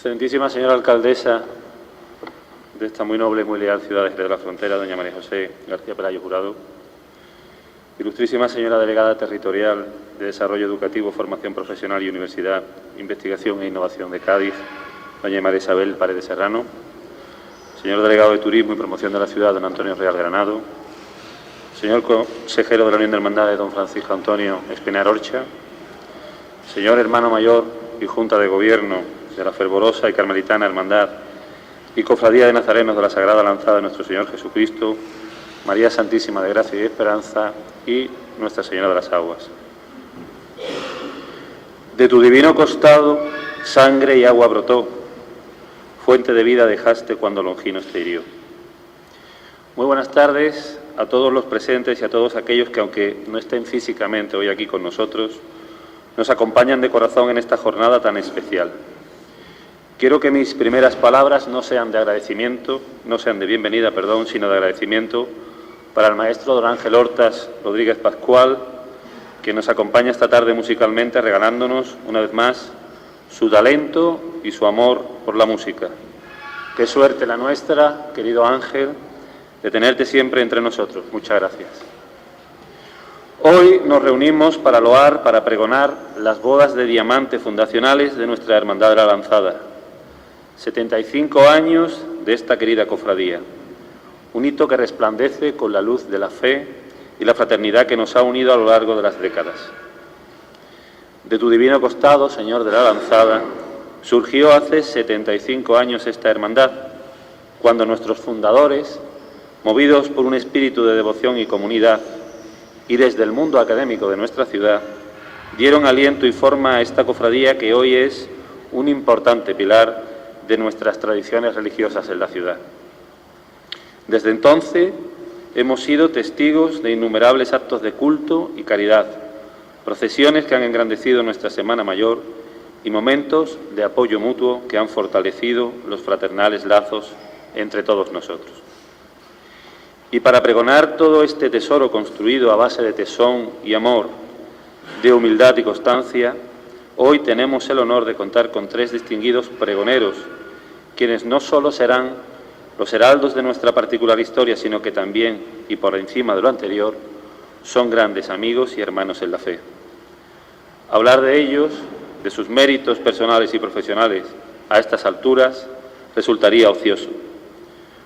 Excelentísima señora alcaldesa de esta muy noble y muy leal ciudad de Jerez de la Frontera, doña María José García Pelayo Jurado, ilustrísima señora delegada territorial de Desarrollo Educativo, Formación Profesional y Universidad, Investigación e Innovación de Cádiz, doña María Isabel Paredes Serrano, señor delegado de Turismo y Promoción de la Ciudad, don Antonio Real Granado, señor consejero de la Unión de Hermandades, don Francisco Antonio Espinar Orcha, señor hermano mayor y Junta de Gobierno de la fervorosa y carmelitana Hermandad y Cofradía de Nazarenos de la Sagrada Lanzada de nuestro Señor Jesucristo, María Santísima de Gracia y Esperanza y Nuestra Señora de las Aguas. De tu divino costado sangre y agua brotó, fuente de vida dejaste cuando Longinos te hirió. Muy buenas tardes a todos los presentes y a todos aquellos que, aunque no estén físicamente hoy aquí con nosotros, nos acompañan de corazón en esta jornada tan especial. Quiero que mis primeras palabras no sean de agradecimiento, no sean de bienvenida, perdón, sino de agradecimiento para el maestro don Ángel Hortas Rodríguez Pascual, que nos acompaña esta tarde musicalmente, regalándonos, una vez más, su talento y su amor por la música. Qué suerte la nuestra, querido Ángel, de tenerte siempre entre nosotros. Muchas gracias. Hoy nos reunimos para loar, para pregonar las bodas de diamante fundacionales de nuestra Hermandad de la Lanzada. 75 años de esta querida cofradía, un hito que resplandece con la luz de la fe y la fraternidad que nos ha unido a lo largo de las décadas. De tu divino costado, Señor de la Lanzada, surgió hace 75 años esta hermandad, cuando nuestros fundadores, movidos por un espíritu de devoción y comunidad, y desde el mundo académico de nuestra ciudad, dieron aliento y forma a esta cofradía que hoy es un importante pilar de nuestras tradiciones religiosas en la ciudad. Desde entonces hemos sido testigos de innumerables actos de culto y caridad, procesiones que han engrandecido nuestra Semana Mayor y momentos de apoyo mutuo que han fortalecido los fraternales lazos entre todos nosotros. Y para pregonar todo este tesoro construido a base de tesón y amor, de humildad y constancia, hoy tenemos el honor de contar con 3 distinguidos pregoneros, quienes no solo serán los heraldos de nuestra particular historia, sino que también, y por encima de lo anterior, son grandes amigos y hermanos en la fe. Hablar de ellos, de sus méritos personales y profesionales, a estas alturas, resultaría ocioso.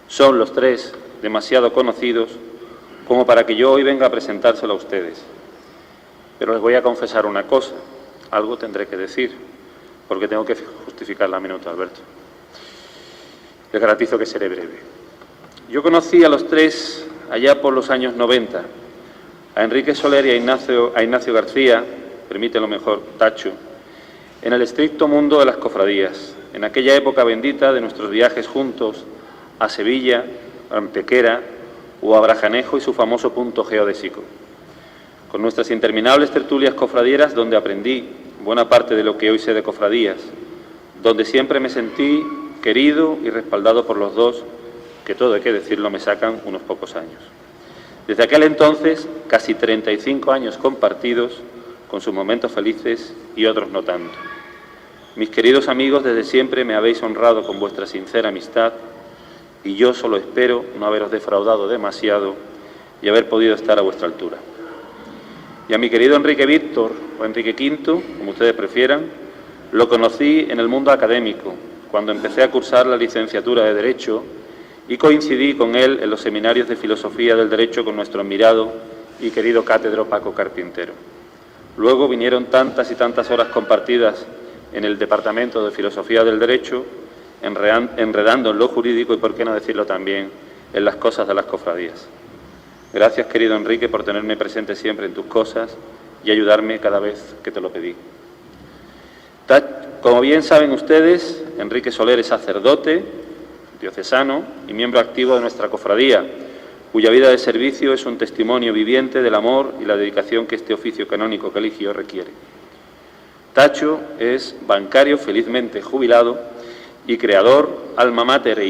Son los 3 demasiado conocidos como para que yo hoy venga a presentárselo a ustedes. Pero les voy a confesar una cosa, algo tendré que decir, porque tengo que justificar la minuta, Alberto. Les garantizo que seré breve. Yo conocí a los 3 allá por los años 90, a Enrique Soler y a Ignacio García, permítelo mejor, Tacho, en el estricto mundo de las cofradías, en aquella época bendita de nuestros viajes juntos a Sevilla, a Antequera o a Brajanejo y su famoso punto geodésico, con nuestras interminables tertulias cofradieras donde aprendí buena parte de lo que hoy sé de cofradías, donde siempre me sentí querido y respaldado por los dos, que todo hay que decirlo me sacan unos pocos años. Desde aquel entonces, casi 35 años compartidos, con sus momentos felices y otros no tanto. Mis queridos amigos, desde siempre me habéis honrado con vuestra sincera amistad y yo solo espero no haberos defraudado demasiado y haber podido estar a vuestra altura. Y a mi querido Enrique Víctor, o Enrique V, como ustedes prefieran, lo conocí en el mundo académico, cuando empecé a cursar la licenciatura de Derecho y coincidí con él en los seminarios de Filosofía del Derecho con nuestro admirado y querido cátedro Paco Carpintero. Luego vinieron tantas y tantas horas compartidas en el Departamento de Filosofía del Derecho, enredando en lo jurídico y, por qué no decirlo también, en las cosas de las cofradías. Gracias, querido Enrique, por tenerme presente siempre en tus cosas y ayudarme cada vez que te lo pedí. Como bien saben ustedes, Enrique Soler es sacerdote, diocesano y miembro activo de nuestra cofradía, cuya vida de servicio es un testimonio viviente del amor y la dedicación que este oficio canónico que eligió requiere. Tacho es bancario felizmente jubilado y creador, alma mater e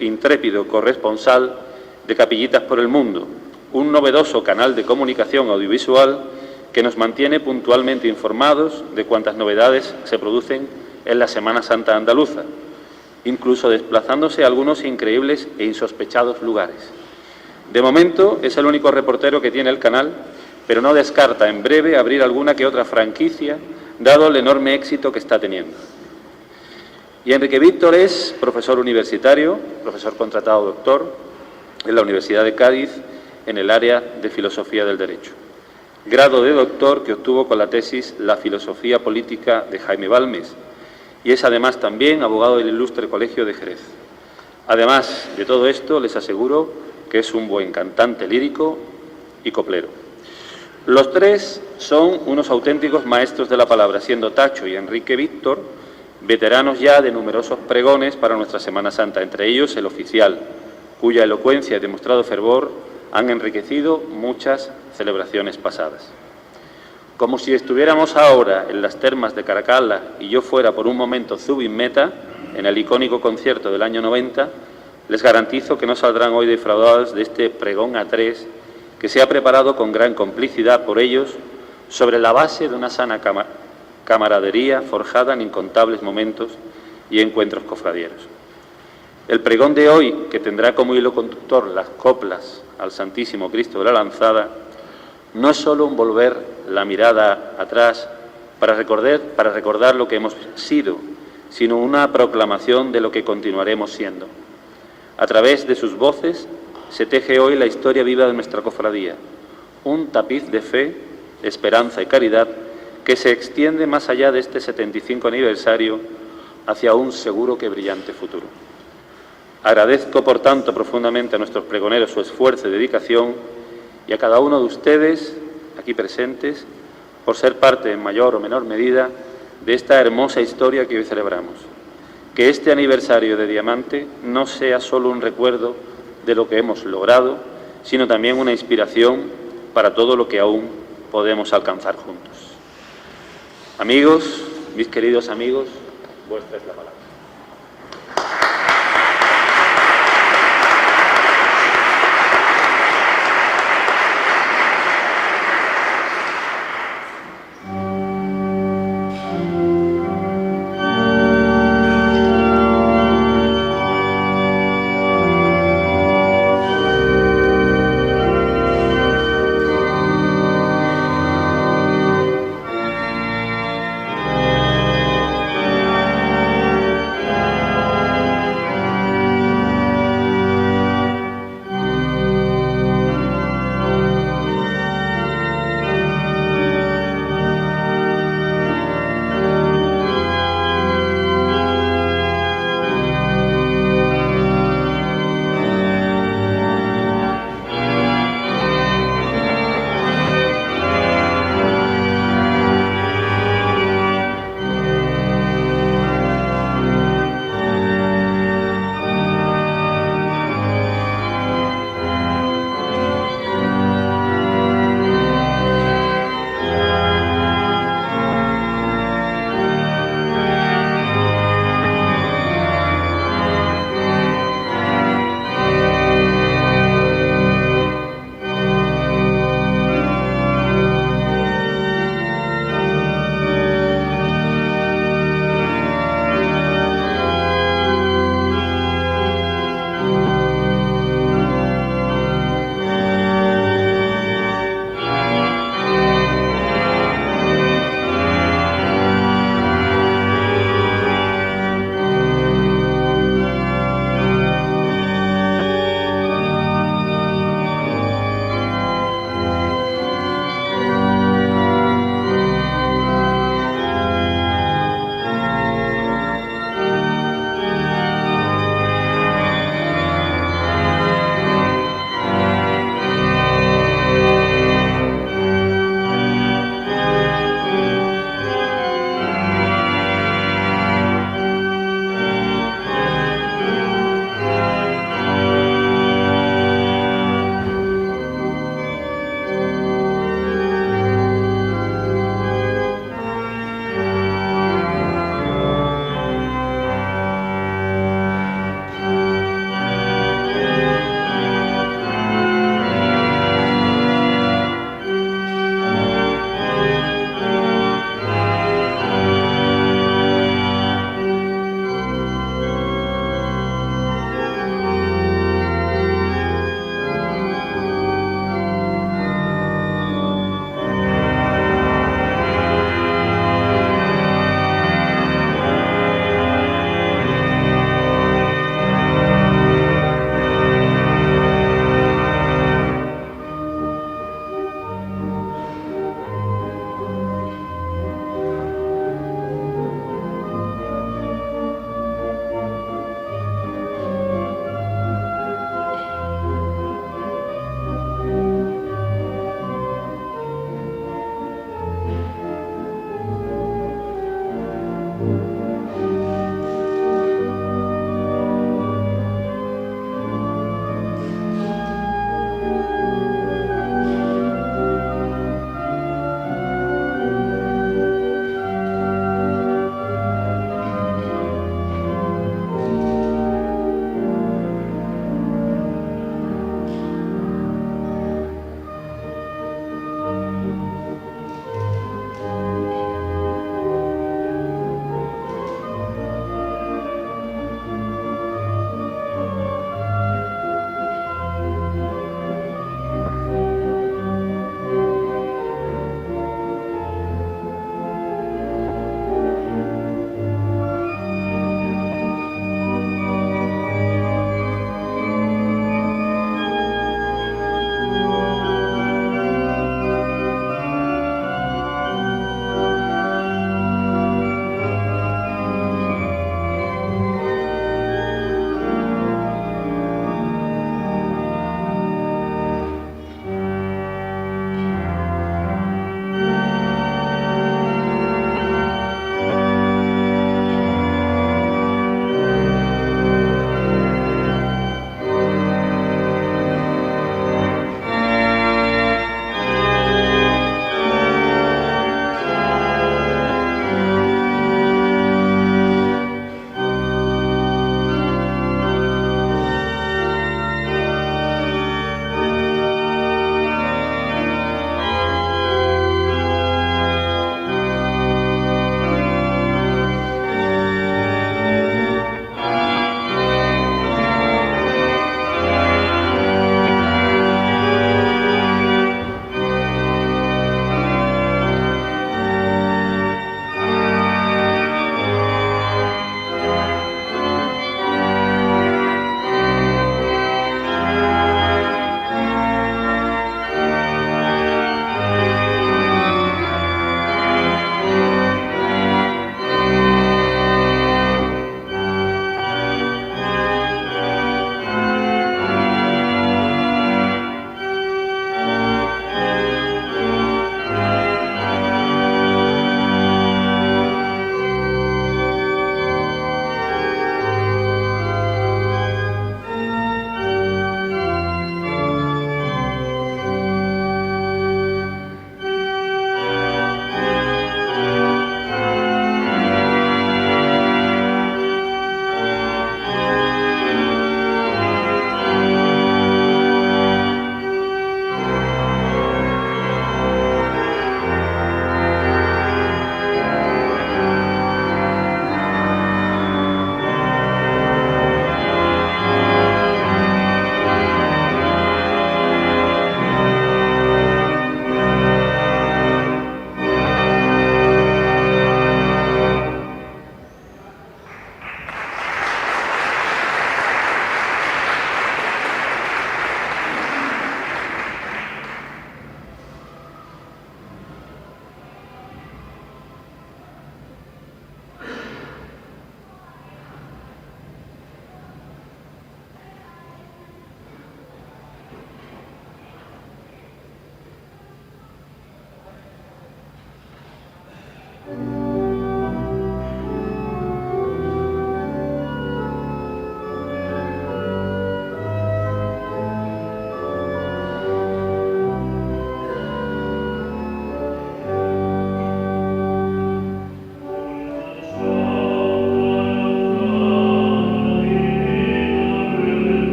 intrépido corresponsal de Capillitas por el Mundo, un novedoso canal de comunicación audiovisual que nos mantiene puntualmente informados de cuantas novedades se producen en la Semana Santa andaluza, incluso desplazándose a algunos increíbles e insospechados lugares. De momento es el único reportero que tiene el canal, pero no descarta en breve abrir alguna que otra franquicia, dado el enorme éxito que está teniendo. Y Enrique Víctor es profesor universitario, profesor contratado doctor en la Universidad de Cádiz en el área de Filosofía del Derecho. Grado de doctor que obtuvo con la tesis La filosofía política de Jaime Balmes, y es además también abogado del Ilustre Colegio de Jerez. Además de todo esto, les aseguro que es un buen cantante lírico y coplero. Los tres son unos auténticos maestros de la palabra, siendo Tacho y Enrique Víctor veteranos ya de numerosos pregones para nuestra Semana Santa, entre ellos el oficial, cuya elocuencia y demostrado fervor han enriquecido muchas celebraciones pasadas. Como si estuviéramos ahora en las termas de Caracalla y yo fuera por un momento Zubin Mehta, en el icónico concierto del año 90, les garantizo que no saldrán hoy defraudados de este pregón a tres que se ha preparado con gran complicidad por ellos sobre la base de una sana camaradería forjada en incontables momentos y encuentros cofradieros. El pregón de hoy, que tendrá como hilo conductor las coplas al Santísimo Cristo de la Lanzada, no es solo un volver la mirada atrás para recordar lo que hemos sido, sino una proclamación de lo que continuaremos siendo. A través de sus voces se teje hoy la historia viva de nuestra cofradía, un tapiz de fe, esperanza y caridad que se extiende más allá de este 75 aniversario hacia un seguro que brillante futuro. Agradezco, por tanto, profundamente a nuestros pregoneros su esfuerzo y dedicación y a cada uno de ustedes, aquí presentes, por ser parte, en mayor o menor medida, de esta hermosa historia que hoy celebramos. Que este aniversario de Diamante no sea solo un recuerdo de lo que hemos logrado, sino también una inspiración para todo lo que aún podemos alcanzar juntos. Amigos, mis queridos amigos, vuestra es la palabra.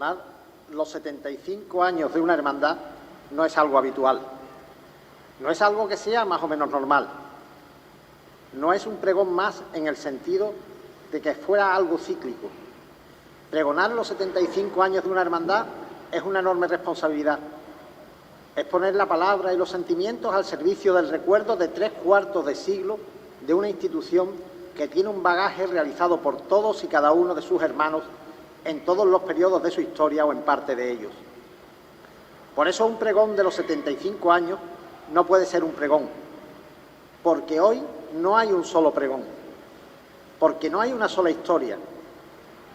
pregonar los 75 años de una hermandad no es algo habitual, no es algo que sea más o menos normal, no es un pregón más en el sentido de que fuera algo cíclico. Pregonar los 75 años de una hermandad es una enorme responsabilidad, es poner la palabra y los sentimientos al servicio del recuerdo de 3/4 de siglo de una institución que tiene un bagaje realizado por todos y cada uno de sus hermanos en todos los periodos de su historia o en parte de ellos. Por eso un pregón de los 75 años no puede ser un pregón, porque hoy no hay un solo pregón, porque no hay una sola historia.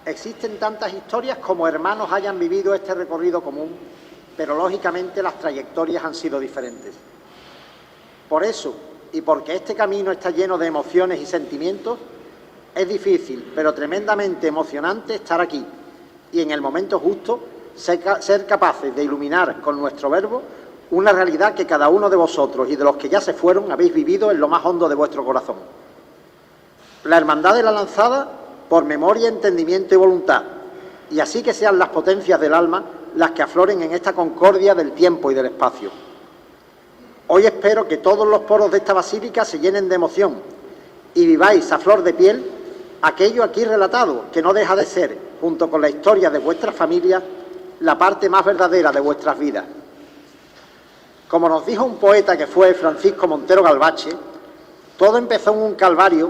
Existen tantas historias como hermanos hayan vivido este recorrido común, pero lógicamente las trayectorias han sido diferentes. Por eso, y porque este camino está lleno de emociones y sentimientos, es difícil, pero tremendamente emocionante estar aquí y en el momento justo ser capaces de iluminar con nuestro verbo una realidad que cada uno de vosotros y de los que ya se fueron habéis vivido en lo más hondo de vuestro corazón. La Hermandad de la Lanzada por memoria, entendimiento y voluntad, y así que sean las potencias del alma las que afloren en esta concordia del tiempo y del espacio. Hoy espero que todos los poros de esta basílica se llenen de emoción y viváis a flor de piel aquello aquí relatado, que no deja de ser, junto con la historia de vuestras familias, la parte más verdadera de vuestras vidas. Como nos dijo un poeta que fue Francisco Montero Galvache, todo empezó en un calvario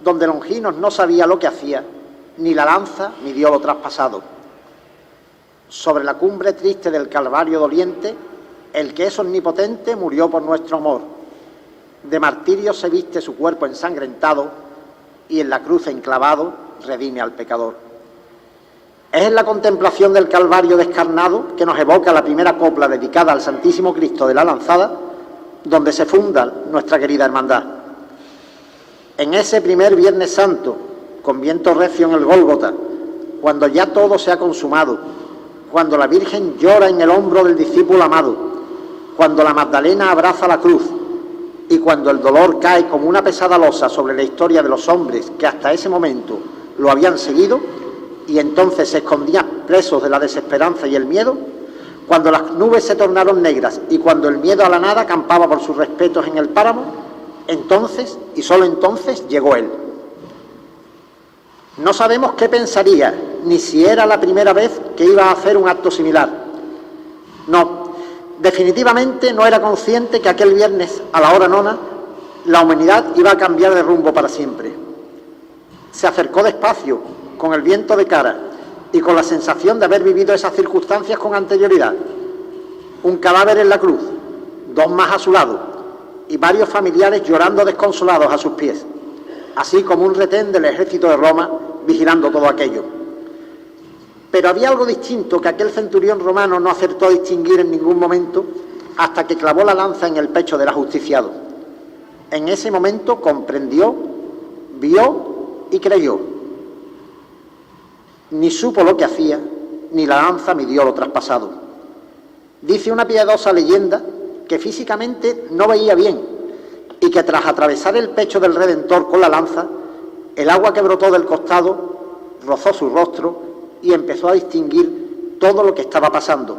donde Longinos no sabía lo que hacía, ni la lanza midió lo traspasado. Sobre la cumbre triste del Calvario doliente, el que es omnipotente murió por nuestro amor. De martirio se viste su cuerpo ensangrentado y en la cruz enclavado redime al pecador. Es en la contemplación del Calvario descarnado que nos evoca la primera copla dedicada al Santísimo Cristo de la Lanzada, donde se funda nuestra querida hermandad. En ese primer Viernes Santo, con viento recio en el Gólgota, cuando ya todo se ha consumado, cuando la Virgen llora en el hombro del discípulo amado, cuando la Magdalena abraza la cruz y cuando el dolor cae como una pesada losa sobre la historia de los hombres que hasta ese momento lo habían seguido y entonces se escondían presos de la desesperanza y el miedo, cuando las nubes se tornaron negras y cuando el miedo a la nada campaba por sus respetos en el páramo, entonces, y solo entonces, llegó él. No sabemos qué pensaría, ni si era la primera vez que iba a hacer un acto similar. No, definitivamente no era consciente que aquel viernes, a la hora nona, la humanidad iba a cambiar de rumbo para siempre. Se acercó despacio, con el viento de cara y con la sensación de haber vivido esas circunstancias con anterioridad. Un cadáver en la cruz, 2 más a su lado, y varios familiares llorando desconsolados a sus pies, así como un retén del ejército de Roma vigilando todo aquello. Pero había algo distinto que aquel centurión romano no acertó a distinguir en ningún momento hasta que clavó la lanza en el pecho del ajusticiado. En ese momento comprendió, vio y creyó. Ni supo lo que hacía, ni la lanza midió lo traspasado. Dice una piadosa leyenda que físicamente no veía bien y que tras atravesar el pecho del Redentor con la lanza, el agua que brotó del costado rozó su rostro y empezó a distinguir todo lo que estaba pasando.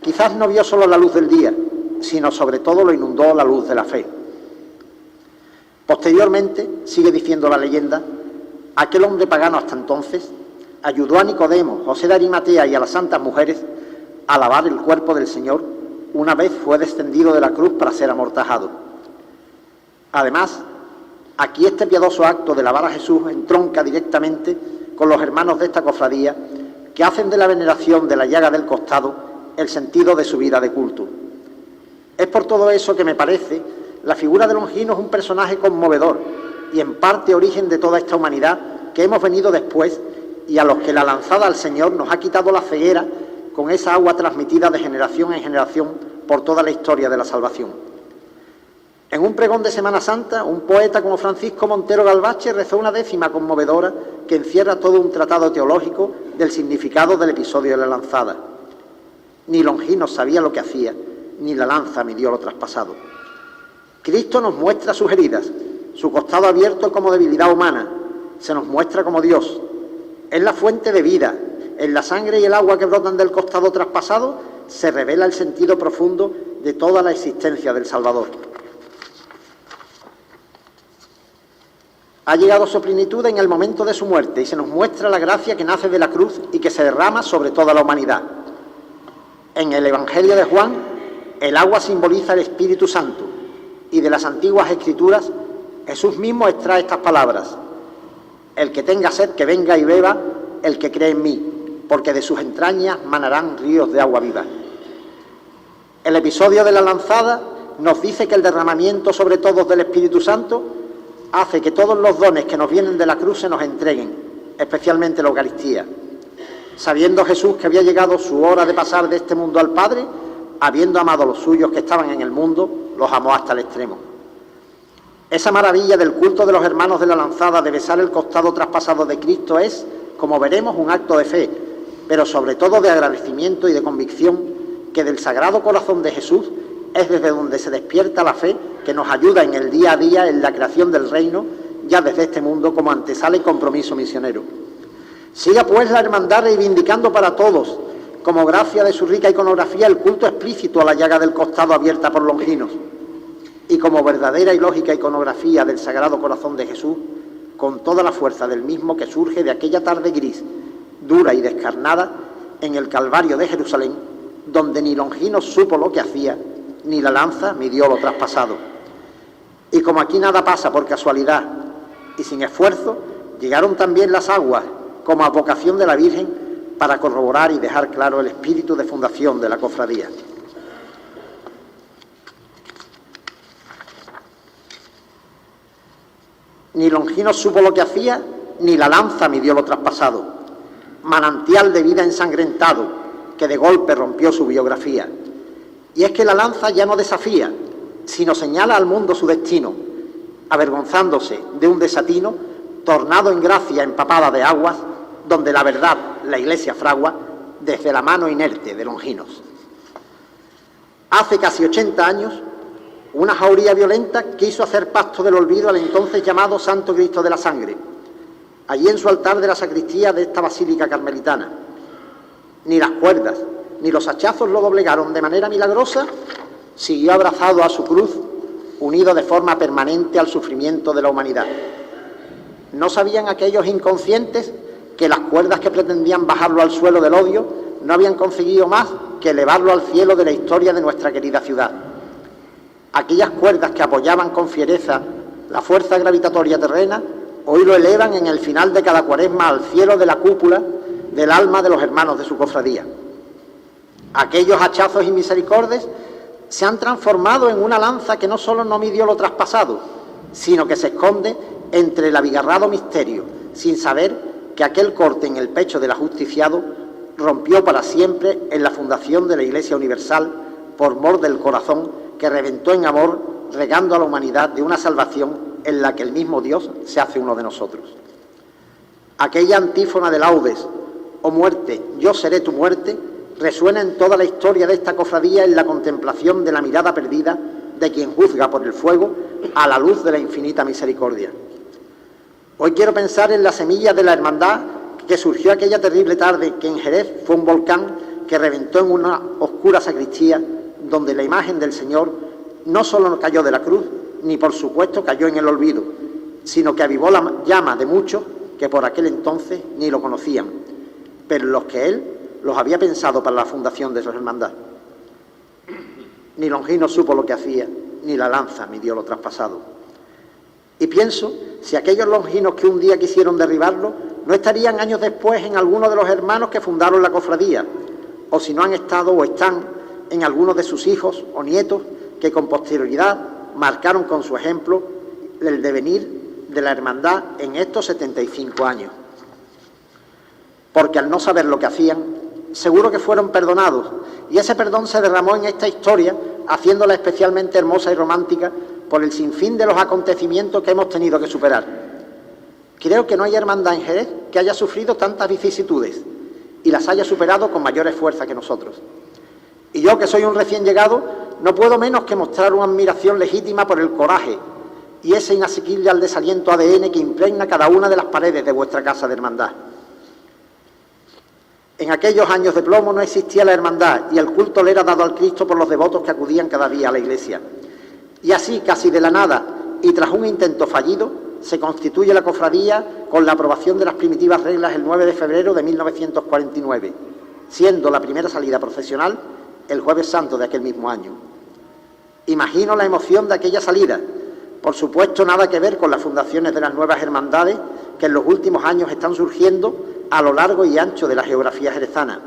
Quizás no vio solo la luz del día, sino sobre todo lo inundó la luz de la fe. Posteriormente, sigue diciendo la leyenda, aquel hombre pagano hasta entonces ayudó a Nicodemo, José de Arimatea y a las santas mujeres a lavar el cuerpo del Señor una vez fue descendido de la cruz para ser amortajado. Además, aquí este piadoso acto de lavar a Jesús entronca directamente con los hermanos de esta cofradía que hacen de la veneración de la llaga del costado el sentido de su vida de culto. Es por todo eso que me parece la figura de Longinos un personaje conmovedor y en parte origen de toda esta humanidad que hemos venido después y a los que la lanzada al Señor nos ha quitado la ceguera con esa agua transmitida de generación en generación por toda la historia de la salvación. En un pregón de Semana Santa, un poeta como Francisco Montero Galvache rezó una décima conmovedora que encierra todo un tratado teológico del significado del episodio de la lanzada. Ni Longinos sabía lo que hacía, ni la lanza midió lo traspasado. Cristo nos muestra sus heridas, su costado abierto como debilidad humana, se nos muestra como Dios. Es la fuente de vida en la sangre y el agua que brotan del costado traspasado, se revela el sentido profundo de toda la existencia del Salvador. Ha llegado su plenitud en el momento de su muerte y se nos muestra la gracia que nace de la cruz y que se derrama sobre toda la humanidad. En el Evangelio de Juan, el agua simboliza el Espíritu Santo y de las antiguas Escrituras Jesús mismo extrae estas palabras: el que tenga sed, que venga y beba el que cree en mí, porque de sus entrañas manarán ríos de agua viva. El episodio de la lanzada nos dice que el derramamiento sobre todos del Espíritu Santo hace que todos los dones que nos vienen de la cruz se nos entreguen, especialmente la Eucaristía. Sabiendo Jesús que había llegado su hora de pasar de este mundo al Padre, habiendo amado a los suyos que estaban en el mundo, los amó hasta el extremo. Esa maravilla del culto de los hermanos de la lanzada de besar el costado traspasado de Cristo es, como veremos, un acto de fe, pero sobre todo de agradecimiento y de convicción que del Sagrado Corazón de Jesús es desde donde se despierta la fe que nos ayuda en el día a día en la creación del reino, ya desde este mundo como antesala y compromiso misionero. Siga pues la hermandad reivindicando para todos, como gracia de su rica iconografía, el culto explícito a la llaga del costado abierta por Longinos, y como verdadera y lógica iconografía del Sagrado Corazón de Jesús, con toda la fuerza del mismo que surge de aquella tarde gris, dura y descarnada, en el Calvario de Jerusalén, donde ni Longinos supo lo que hacía, ni la lanza midió lo traspasado. Y como aquí nada pasa por casualidad y sin esfuerzo, llegaron también las aguas como advocación de la Virgen para corroborar y dejar claro el espíritu de fundación de la cofradía. Ni Longinos supo lo que hacía, ni la lanza midió lo traspasado. Manantial de vida ensangrentado, que de golpe rompió su biografía. Y es que la lanza ya no desafía, sino señala al mundo su destino, avergonzándose de un desatino, tornado en gracia empapada de aguas, donde la verdad la Iglesia fragua desde la mano inerte de Longinos. Hace casi 80 años, una jauría violenta quiso hacer pasto del olvido al entonces llamado Santo Cristo de la Sangre, allí en su altar de la sacristía de esta basílica carmelitana. Ni las cuerdas ni los hachazos lo doblegaron de manera milagrosa, siguió abrazado a su cruz, unido de forma permanente al sufrimiento de la humanidad. ¿No sabían aquellos inconscientes que las cuerdas que pretendían bajarlo al suelo del odio no habían conseguido más que elevarlo al cielo de la historia de nuestra querida ciudad? Aquellas cuerdas que apoyaban con fiereza la fuerza gravitatoria terrena, hoy lo elevan en el final de cada cuaresma al cielo de la cúpula del alma de los hermanos de su cofradía. Aquellos hachazos y misericordias se han transformado en una lanza que no solo no midió lo traspasado, sino que se esconde entre el abigarrado misterio, sin saber que aquel corte en el pecho del ajusticiado rompió para siempre en la fundación de la Iglesia Universal por mor del corazón que reventó en amor, regando a la humanidad de una salvación en la que el mismo Dios se hace uno de nosotros. Aquella antífona de laudes: «Oh muerte, yo seré tu muerte», resuena en toda la historia de esta cofradía en la contemplación de la mirada perdida de quien juzga por el fuego a la luz de la infinita misericordia. Hoy quiero pensar en la semilla de la hermandad que surgió aquella terrible tarde que en Jerez fue un volcán que reventó en una oscura sacristía donde la imagen del Señor no solo cayó de la cruz, ni por supuesto cayó en el olvido, sino que avivó la llama de muchos que por aquel entonces ni lo conocían, pero los que Él los había pensado para la fundación de su hermandad. Ni Longinos supo lo que hacía, ni la lanza midió lo traspasado. Y pienso, si aquellos longinos que un día quisieron derribarlo, no estarían años después en alguno de los hermanos que fundaron la cofradía, o si no han estado o están en algunos de sus hijos o nietos que con posterioridad marcaron con su ejemplo el devenir de la hermandad en estos 75 años. Porque al no saber lo que hacían, seguro que fueron perdonados, y ese perdón se derramó en esta historia, haciéndola especialmente hermosa y romántica por el sinfín de los acontecimientos que hemos tenido que superar. Creo que no hay hermandad en Jerez que haya sufrido tantas vicisitudes y las haya superado con mayores fuerzas que nosotros. Y yo, que soy un recién llegado, no puedo menos que mostrar una admiración legítima por el coraje y ese inasequible al desaliento ADN que impregna cada una de las paredes de vuestra casa de hermandad. En aquellos años de plomo no existía la hermandad y el culto le era dado al Cristo por los devotos que acudían cada día a la iglesia. Y así, casi de la nada y tras un intento fallido, se constituye la cofradía con la aprobación de las primitivas reglas el 9 de febrero de 1949, siendo la primera salida procesional el Jueves Santo de aquel mismo año. Imagino la emoción de aquella salida. Por supuesto, nada que ver con las fundaciones de las nuevas hermandades que en los últimos años están surgiendo a lo largo y ancho de la geografía jerezana.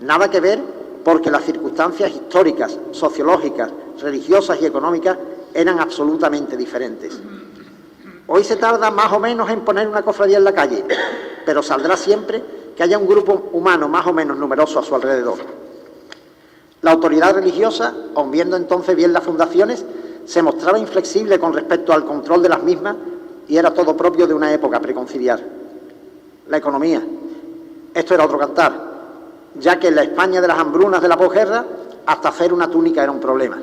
Nada que ver porque las circunstancias históricas, sociológicas, religiosas y económicas eran absolutamente diferentes. Hoy se tarda más o menos en poner una cofradía en la calle, pero saldrá siempre que haya un grupo humano más o menos numeroso a su alrededor. La autoridad religiosa, aun viendo entonces bien las fundaciones, se mostraba inflexible con respecto al control de las mismas y era todo propio de una época preconciliar. La economía. Esto era otro cantar, ya que en la España de las hambrunas de la posguerra hasta hacer una túnica era un problema.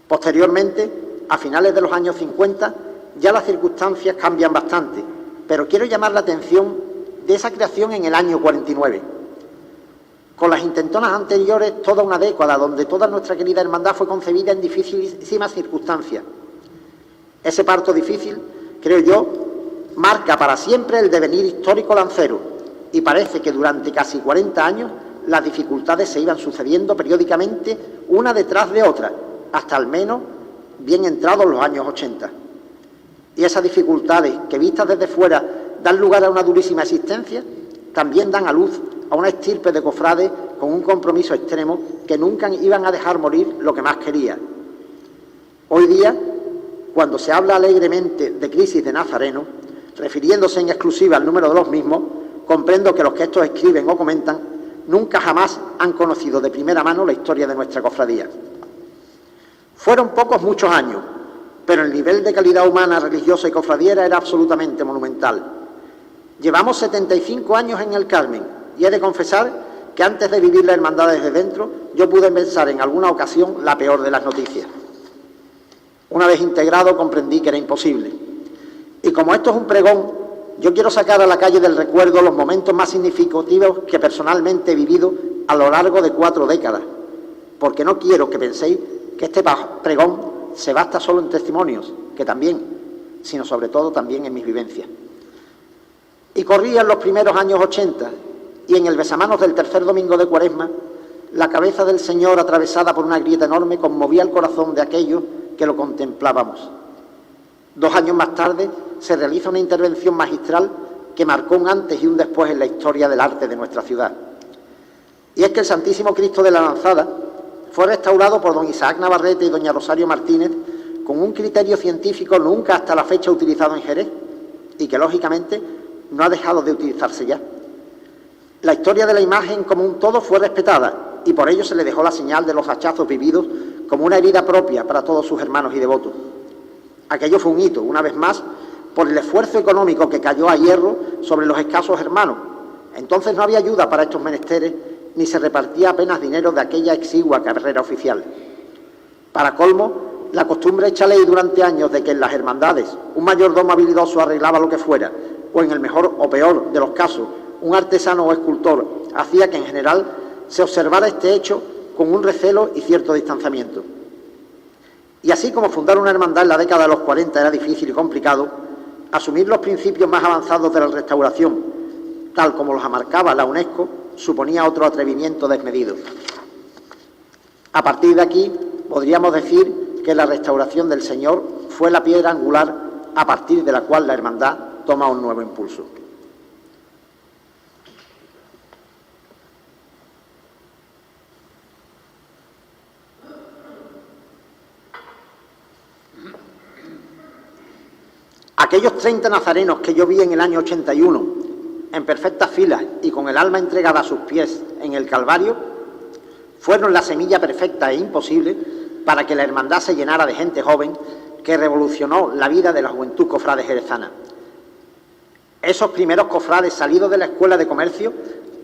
Posteriormente, a finales de los años 50, ya las circunstancias cambian bastante, pero quiero llamar la atención de esa creación en el año 49. Con las intentonas anteriores, toda una década donde toda nuestra querida hermandad fue concebida en dificilísimas circunstancias. Ese parto difícil, creo yo, marca para siempre el devenir histórico lancero y parece que durante casi 40 años las dificultades se iban sucediendo periódicamente una detrás de otra, hasta al menos bien entrados los años 80. Y esas dificultades que vistas desde fuera dan lugar a una durísima existencia, también dan a luz a una estirpe de cofrades con un compromiso extremo que nunca iban a dejar morir lo que más quería. Hoy día, cuando se habla alegremente de crisis de nazarenos, refiriéndose en exclusiva al número de los mismos, comprendo que los que estos escriben o comentan nunca jamás han conocido de primera mano la historia de nuestra cofradía. Fueron pocos muchos años, pero el nivel de calidad humana, religiosa y cofradiera era absolutamente monumental. Llevamos 75 años en el Carmen y he de confesar que antes de vivir la hermandad desde dentro, yo pude pensar en alguna ocasión la peor de las noticias. Una vez integrado comprendí que era imposible. Y como esto es un pregón, yo quiero sacar a la calle del recuerdo los momentos más significativos que personalmente he vivido a lo largo de 4 décadas, porque no quiero que penséis que este pregón se basta solo en testimonios, que también, sino sobre todo también en mis vivencias. Y corrían los primeros años 80, y en el besamanos del tercer domingo de Cuaresma, la cabeza del Señor, atravesada por una grieta enorme, conmovía el corazón de aquellos que lo contemplábamos. 2 años más tarde se realiza una intervención magistral que marcó un antes y un después en la historia del arte de nuestra ciudad. Y es que el Santísimo Cristo de la Lanzada fue restaurado por don Isaac Navarrete y doña Rosario Martínez con un criterio científico nunca hasta la fecha utilizado en Jerez y que lógicamente no ha dejado de utilizarse ya. La historia de la imagen como un todo fue respetada y por ello se le dejó la señal de los hachazos vividos como una herida propia para todos sus hermanos y devotos. Aquello fue un hito, una vez más, por el esfuerzo económico que cayó a hierro sobre los escasos hermanos. Entonces no había ayuda para estos menesteres, ni se repartía apenas dinero de aquella exigua carrera oficial. Para colmo, la costumbre hecha ley durante años de que en las hermandades un mayordomo habilidoso arreglaba lo que fuera, o en el mejor o peor de los casos, un artesano o escultor, hacía que en general se observara este hecho con un recelo y cierto distanciamiento. Y así como fundar una hermandad en la década de los 40 era difícil y complicado, asumir los principios más avanzados de la restauración, tal como los marcaba la UNESCO, suponía otro atrevimiento desmedido. A partir de aquí, podríamos decir que la restauración del Señor fue la piedra angular a partir de la cual la hermandad toma un nuevo impulso. Aquellos 30 nazarenos que yo vi en el año 81, en perfectas filas y con el alma entregada a sus pies en el Calvario, fueron la semilla perfecta e imposible para que la hermandad se llenara de gente joven que revolucionó la vida de la juventud cofrade jerezana. Esos primeros cofrades salidos de la Escuela de Comercio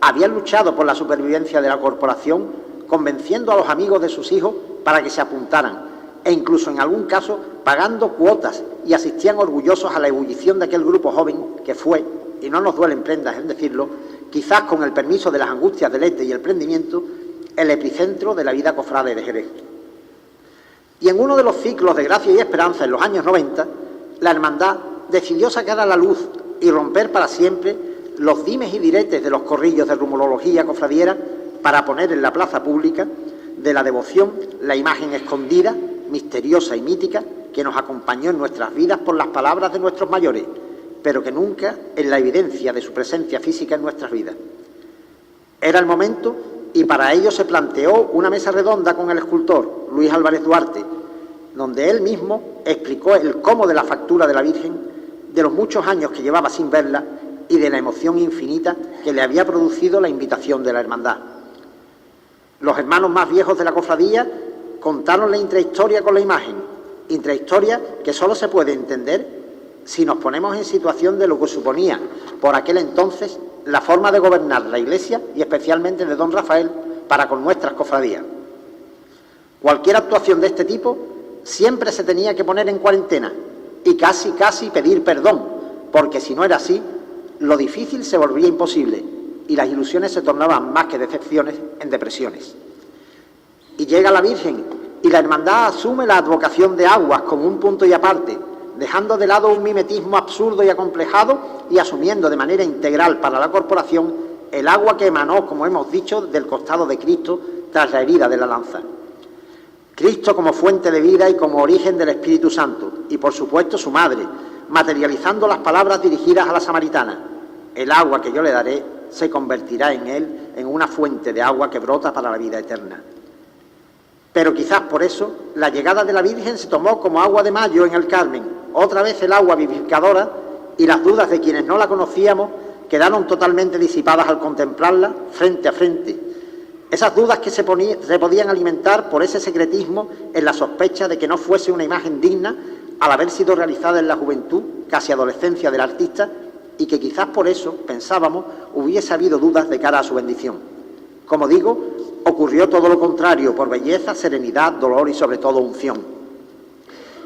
habían luchado por la supervivencia de la corporación, convenciendo a los amigos de sus hijos para que se apuntaran, e incluso en algún caso pagando cuotas, y asistían orgullosos a la ebullición de aquel grupo joven que fue, y no nos duelen prendas en decirlo, quizás con el permiso de las angustias del ETE y el prendimiento, el epicentro de la vida cofrade de Jerez. Y en uno de los ciclos de gracia y esperanza en los años 90, la hermandad decidió sacar a la luz y romper para siempre los dimes y diretes de los corrillos de rumorología cofradiera para poner en la plaza pública de la devoción la imagen escondida, misteriosa y mítica que nos acompañó en nuestras vidas por las palabras de nuestros mayores, pero que nunca en la evidencia de su presencia física en nuestras vidas. Era el momento y para ello se planteó una mesa redonda con el escultor Luis Álvarez Duarte, donde él mismo explicó el cómo de la factura de la Virgen, de los muchos años que llevaba sin verla y de la emoción infinita que le había producido la invitación de la hermandad. Los hermanos más viejos de la cofradía contaron la intrahistoria con la imagen, intrahistoria que solo se puede entender si nos ponemos en situación de lo que suponía por aquel entonces la forma de gobernar la Iglesia y especialmente de don Rafael para con nuestras cofradías. Cualquier actuación de este tipo siempre se tenía que poner en cuarentena y casi pedir perdón, porque si no era así, lo difícil se volvía imposible y las ilusiones se tornaban más que decepciones en depresiones. Y llega la Virgen y la hermandad asume la advocación de aguas como un punto y aparte, dejando de lado un mimetismo absurdo y acomplejado y asumiendo de manera integral para la corporación el agua que emanó, como hemos dicho, del costado de Cristo tras la herida de la lanza. Cristo como fuente de vida y como origen del Espíritu Santo, y por supuesto su madre, materializando las palabras dirigidas a la samaritana: el agua que yo le daré se convertirá en él en una fuente de agua que brota para la vida eterna. Pero quizás por eso la llegada de la Virgen se tomó como agua de mayo en el Carmen, otra vez el agua vivificadora, y las dudas de quienes no la conocíamos quedaron totalmente disipadas al contemplarla frente a frente. Esas dudas que se podían alimentar por ese secretismo en la sospecha de que no fuese una imagen digna al haber sido realizada en la juventud, casi adolescencia del artista, y que quizás por eso, pensábamos, hubiese habido dudas de cara a su bendición. Como digo, ocurrió todo lo contrario, por belleza, serenidad, dolor y sobre todo unción.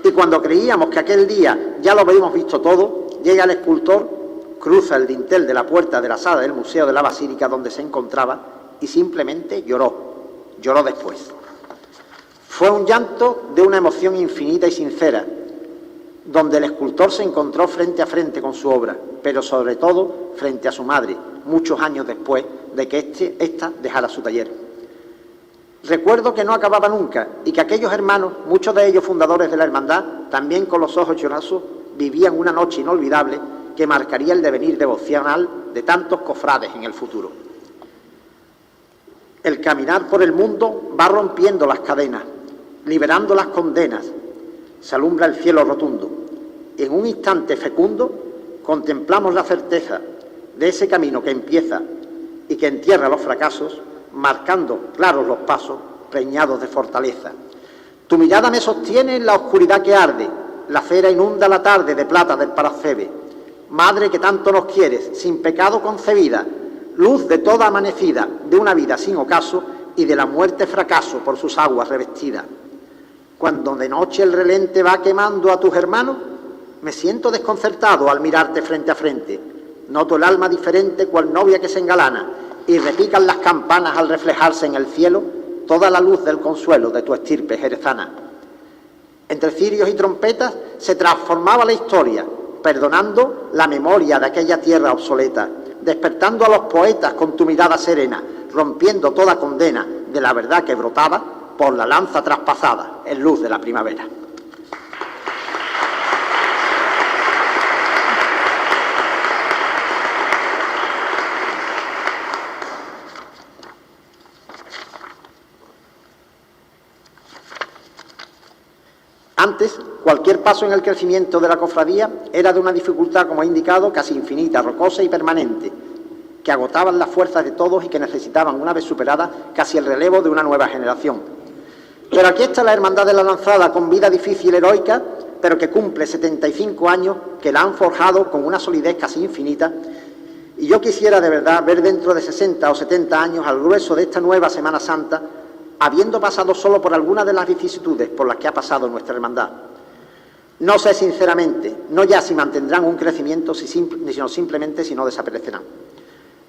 Y cuando creíamos que aquel día ya lo habíamos visto todo, llega el escultor, cruza el dintel de la puerta de la sala del Museo de la Basílica donde se encontraba y simplemente lloró después. Fue un llanto de una emoción infinita y sincera, donde el escultor se encontró frente a frente con su obra, pero sobre todo frente a su madre, muchos años después de que ésta dejara su taller. Recuerdo que no acababa nunca y que aquellos hermanos, muchos de ellos fundadores de la hermandad, también con los ojos llorosos, vivían una noche inolvidable que marcaría el devenir devocional de tantos cofrades en el futuro. El caminar por el mundo va rompiendo las cadenas, liberando las condenas. Se alumbra el cielo rotundo. En un instante fecundo contemplamos la certeza de ese camino que empieza y que entierra los fracasos, marcando claros los pasos, preñados de fortaleza. Tu mirada me sostiene en la oscuridad que arde, la cera inunda la tarde de plata del Paracebe. Madre que tanto nos quieres, sin pecado concebida, luz de toda amanecida, de una vida sin ocaso y de la muerte fracaso por sus aguas revestida. Cuando de noche el relente va quemando a tus hermanos, me siento desconcertado al mirarte frente a frente. Noto el alma diferente cual novia que se engalana y repican las campanas al reflejarse en el cielo toda la luz del consuelo de tu estirpe jerezana. Entre cirios y trompetas se transformaba la historia, perdonando la memoria de aquella tierra obsoleta, despertando a los poetas con tu mirada serena, rompiendo toda condena de la verdad que brotaba por la lanza traspasada en luz de la primavera. Antes, cualquier paso en el crecimiento de la cofradía era de una dificultad, como he indicado, casi infinita, rocosa y permanente, que agotaban las fuerzas de todos y que necesitaban, una vez superada, casi el relevo de una nueva generación. Pero aquí está la Hermandad de la Lanzada, con vida difícil, heroica, pero que cumple 75 años, que la han forjado con una solidez casi infinita. Y yo quisiera, de verdad, ver dentro de 60 o 70 años al grueso de esta nueva Semana Santa, habiendo pasado solo por algunas de las vicisitudes por las que ha pasado nuestra hermandad. No sé sinceramente, no ya si mantendrán un crecimiento, sino simplemente si no desaparecerán.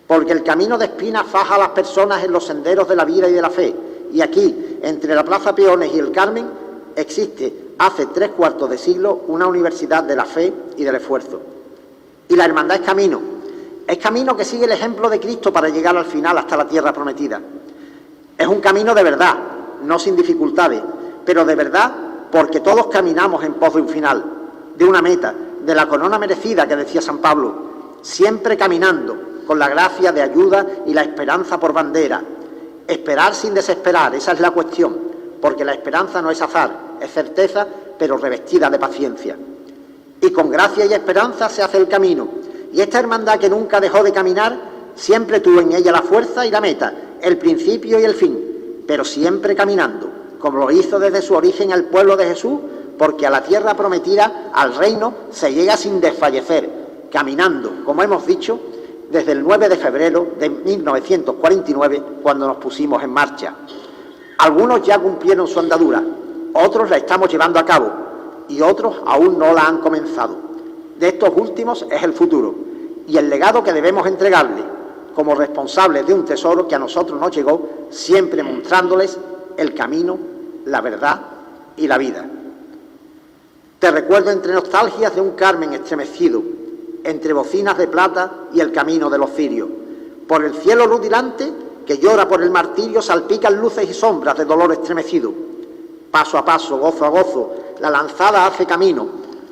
porque el camino de espinas faja a las personas en los senderos de la vida y de la fe. Y aquí, entre la Plaza Peones y el Carmen, existe hace 3/4 de siglo una universidad de la fe y del esfuerzo. Y la hermandad es camino que sigue el ejemplo de Cristo para llegar al final hasta la tierra prometida. Es un camino de verdad, no sin dificultades, pero de verdad porque todos caminamos en pos de un final, de una meta, de la corona merecida que decía San Pablo, siempre caminando, con la gracia de ayuda y la esperanza por bandera. Esperar sin desesperar, esa es la cuestión, porque la esperanza no es azar, es certeza, pero revestida de paciencia. Y con gracia y esperanza se hace el camino, y esta hermandad que nunca dejó de caminar, siempre tuvo en ella la fuerza y la meta, el principio y el fin, pero siempre caminando, como lo hizo desde su origen el pueblo de Jesús, porque a la tierra prometida, al reino, se llega sin desfallecer, caminando, como hemos dicho, desde el 9 de febrero de 1949, cuando nos pusimos en marcha. Algunos ya cumplieron su andadura, otros la estamos llevando a cabo y otros aún no la han comenzado. De estos últimos es el futuro y el legado que debemos entregarle como responsables de un tesoro que a nosotros nos llegó, siempre mostrándoles el camino, la verdad y la vida. Te recuerdo entre nostalgias de un Carmen estremecido, entre bocinas de plata y el camino de los cirios. Por el cielo rutilante, que llora por el martirio, salpican luces y sombras de dolor estremecido. Paso a paso, gozo a gozo, la lanzada hace camino,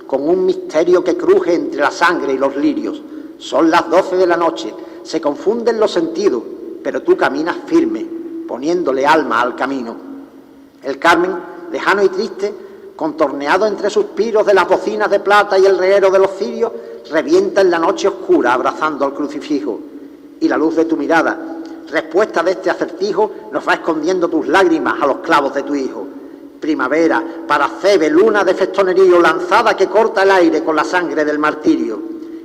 con un misterio que cruje entre la sangre y los lirios. Son las 12 de la noche, se confunden los sentidos, pero tú caminas firme, poniéndole alma al camino. El Carmen, lejano y triste, contorneado entre suspiros de las bocinas de plata y el reguero de los cirios, revienta en la noche oscura abrazando al crucifijo. Y la luz de tu mirada, respuesta de este acertijo, nos va escondiendo tus lágrimas a los clavos de tu hijo. Primavera, Paracebe, luna de festonerío, lanzada que corta el aire con la sangre del martirio.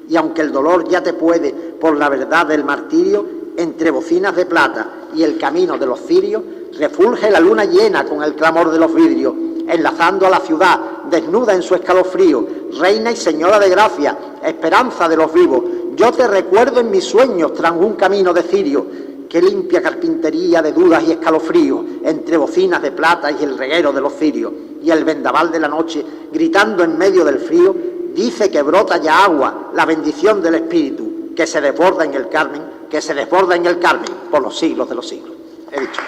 Y aunque el dolor ya te puede por la verdad del martirio, entre bocinas de plata y el camino de los cirios, refulge la luna llena con el clamor de los vidrios, enlazando a la ciudad, desnuda en su escalofrío, reina y señora de gracia, esperanza de los vivos. Yo te recuerdo en mis sueños tras un camino de cirio, que limpia carpintería de dudas y escalofríos, entre bocinas de plata y el reguero de los cirios. Y el vendaval de la noche, gritando en medio del frío, dice que brota ya agua, la bendición del Espíritu, que se desborda en el Carmen, que se desborda en el Carmen por los siglos de los siglos. He dicho.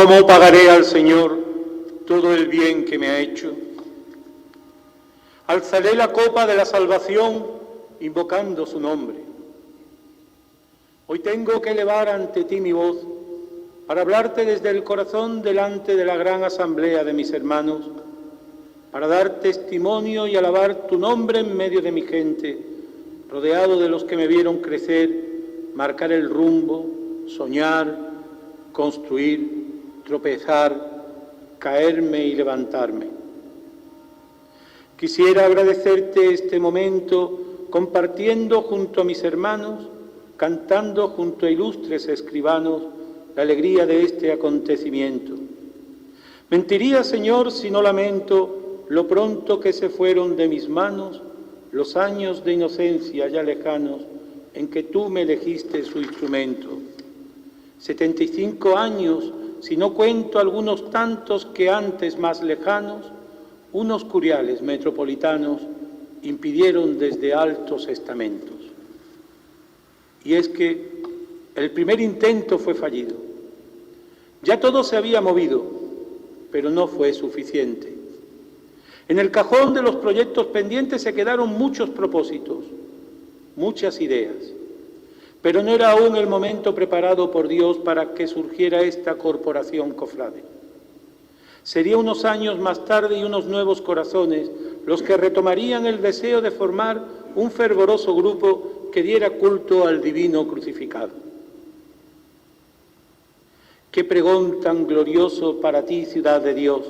¿Cómo pagaré al Señor todo el bien que me ha hecho? Alzaré la copa de la salvación invocando su nombre. Hoy tengo que elevar ante ti mi voz para hablarte desde el corazón delante de la gran asamblea de mis hermanos, para dar testimonio y alabar tu nombre en medio de mi gente, rodeado de los que me vieron crecer, marcar el rumbo, soñar, construir, tropezar, caerme y levantarme. Quisiera agradecerte este momento compartiendo junto a mis hermanos, cantando junto a ilustres escribanos la alegría de este acontecimiento. Mentiría, Señor, si no lamento lo pronto que se fueron de mis manos los años de inocencia ya lejanos en que tú me elegiste su instrumento. 75 años, si no cuento algunos tantos que antes más lejanos, unos curiales metropolitanos impidieron desde altos estamentos. Y es que el primer intento fue fallido. Ya todo se había movido, pero no fue suficiente. En el cajón de los proyectos pendientes se quedaron muchos propósitos, muchas ideas, pero no era aún el momento preparado por Dios para que surgiera esta corporación cofrade. Sería unos años más tarde y unos nuevos corazones los que retomarían el deseo de formar un fervoroso grupo que diera culto al divino crucificado. Qué pregón tan glorioso para ti, ciudad de Dios.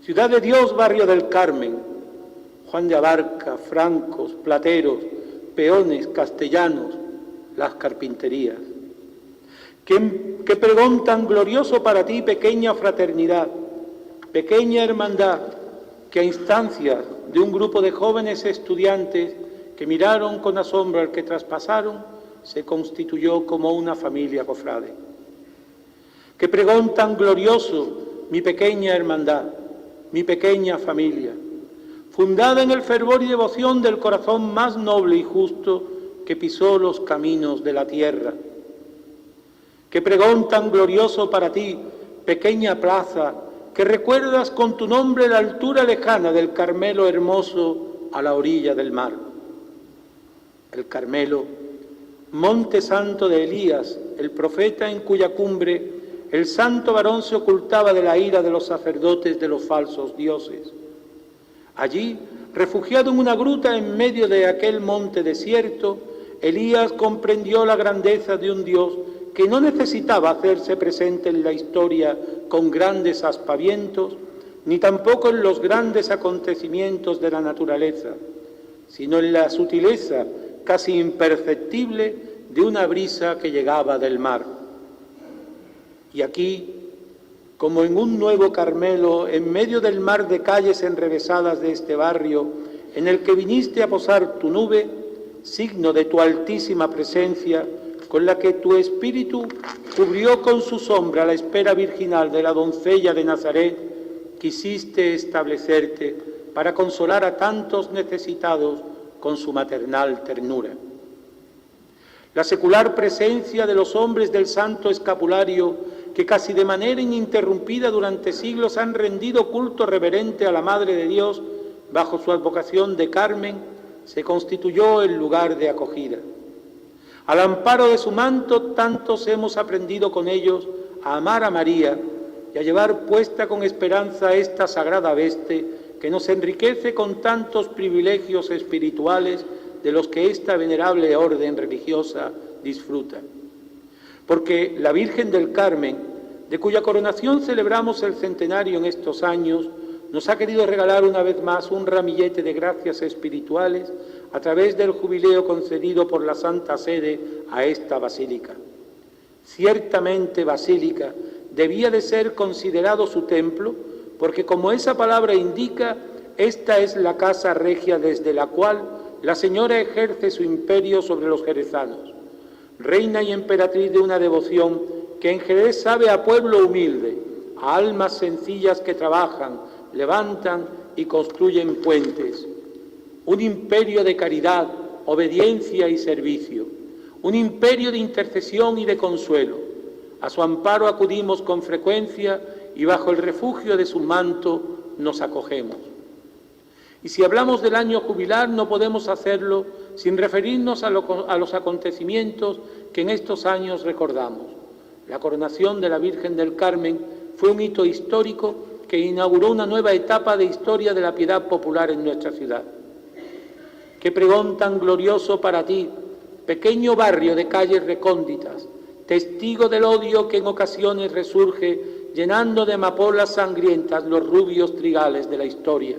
Ciudad de Dios, barrio del Carmen, Juan de Abarca, francos, plateros, peones, castellanos, las carpinterías. Qué pregón tan glorioso para ti, pequeña fraternidad, pequeña hermandad, que a instancias de un grupo de jóvenes estudiantes que miraron con asombro al que traspasaron, se constituyó como una familia cofrade. Qué pregón tan glorioso, mi pequeña hermandad, mi pequeña familia, fundada en el fervor y devoción del corazón más noble y justo que pisó los caminos de la tierra. Qué pregón tan glorioso para ti, pequeña plaza, que recuerdas con tu nombre la altura lejana del Carmelo hermoso a la orilla del mar. El Carmelo, monte santo de Elías, el profeta en cuya cumbre el santo varón se ocultaba de la ira de los sacerdotes de los falsos dioses. Allí, refugiado en una gruta en medio de aquel monte desierto, Elías comprendió la grandeza de un Dios que no necesitaba hacerse presente en la historia con grandes aspavientos, ni tampoco en los grandes acontecimientos de la naturaleza, sino en la sutileza casi imperceptible de una brisa que llegaba del mar. Y aquí, como en un nuevo Carmelo, en medio del mar de calles enrevesadas de este barrio, en el que viniste a posar tu nube, signo de tu altísima presencia, con la que tu espíritu cubrió con su sombra la espera virginal de la doncella de Nazaret, quisiste establecerte para consolar a tantos necesitados con su maternal ternura. La secular presencia de los hombres del santo escapulario, que casi de manera ininterrumpida durante siglos han rendido culto reverente a la Madre de Dios bajo su advocación de Carmen, se constituyó el lugar de acogida. Al amparo de su manto, tantos hemos aprendido con ellos a amar a María y a llevar puesta con esperanza esta sagrada veste que nos enriquece con tantos privilegios espirituales de los que esta venerable orden religiosa disfruta. Porque la Virgen del Carmen, de cuya coronación celebramos el centenario en estos años, nos ha querido regalar una vez más un ramillete de gracias espirituales a través del jubileo concedido por la Santa Sede a esta basílica. Ciertamente basílica debía de ser considerado su templo, porque como esa palabra indica, esta es la casa regia desde la cual la Señora ejerce su imperio sobre los jerezanos, reina y emperatriz de una devoción que en Jerez sabe a pueblo humilde, a almas sencillas que trabajan, levantan y construyen puentes. Un imperio de caridad, obediencia y servicio, un imperio de intercesión y de consuelo, A su amparo acudimos con frecuencia y bajo el refugio de su manto nos acogemos. Y si hablamos del año jubilar, no podemos hacerlo sin referirnos a los acontecimientos que en estos años recordamos. La coronación de la Virgen del Carmen fue un hito histórico que inauguró una nueva etapa de historia de la piedad popular en nuestra ciudad. Qué pregón tan glorioso para ti, pequeño barrio de calles recónditas, testigo del odio que en ocasiones resurge, llenando de amapolas sangrientas los rubios trigales de la historia.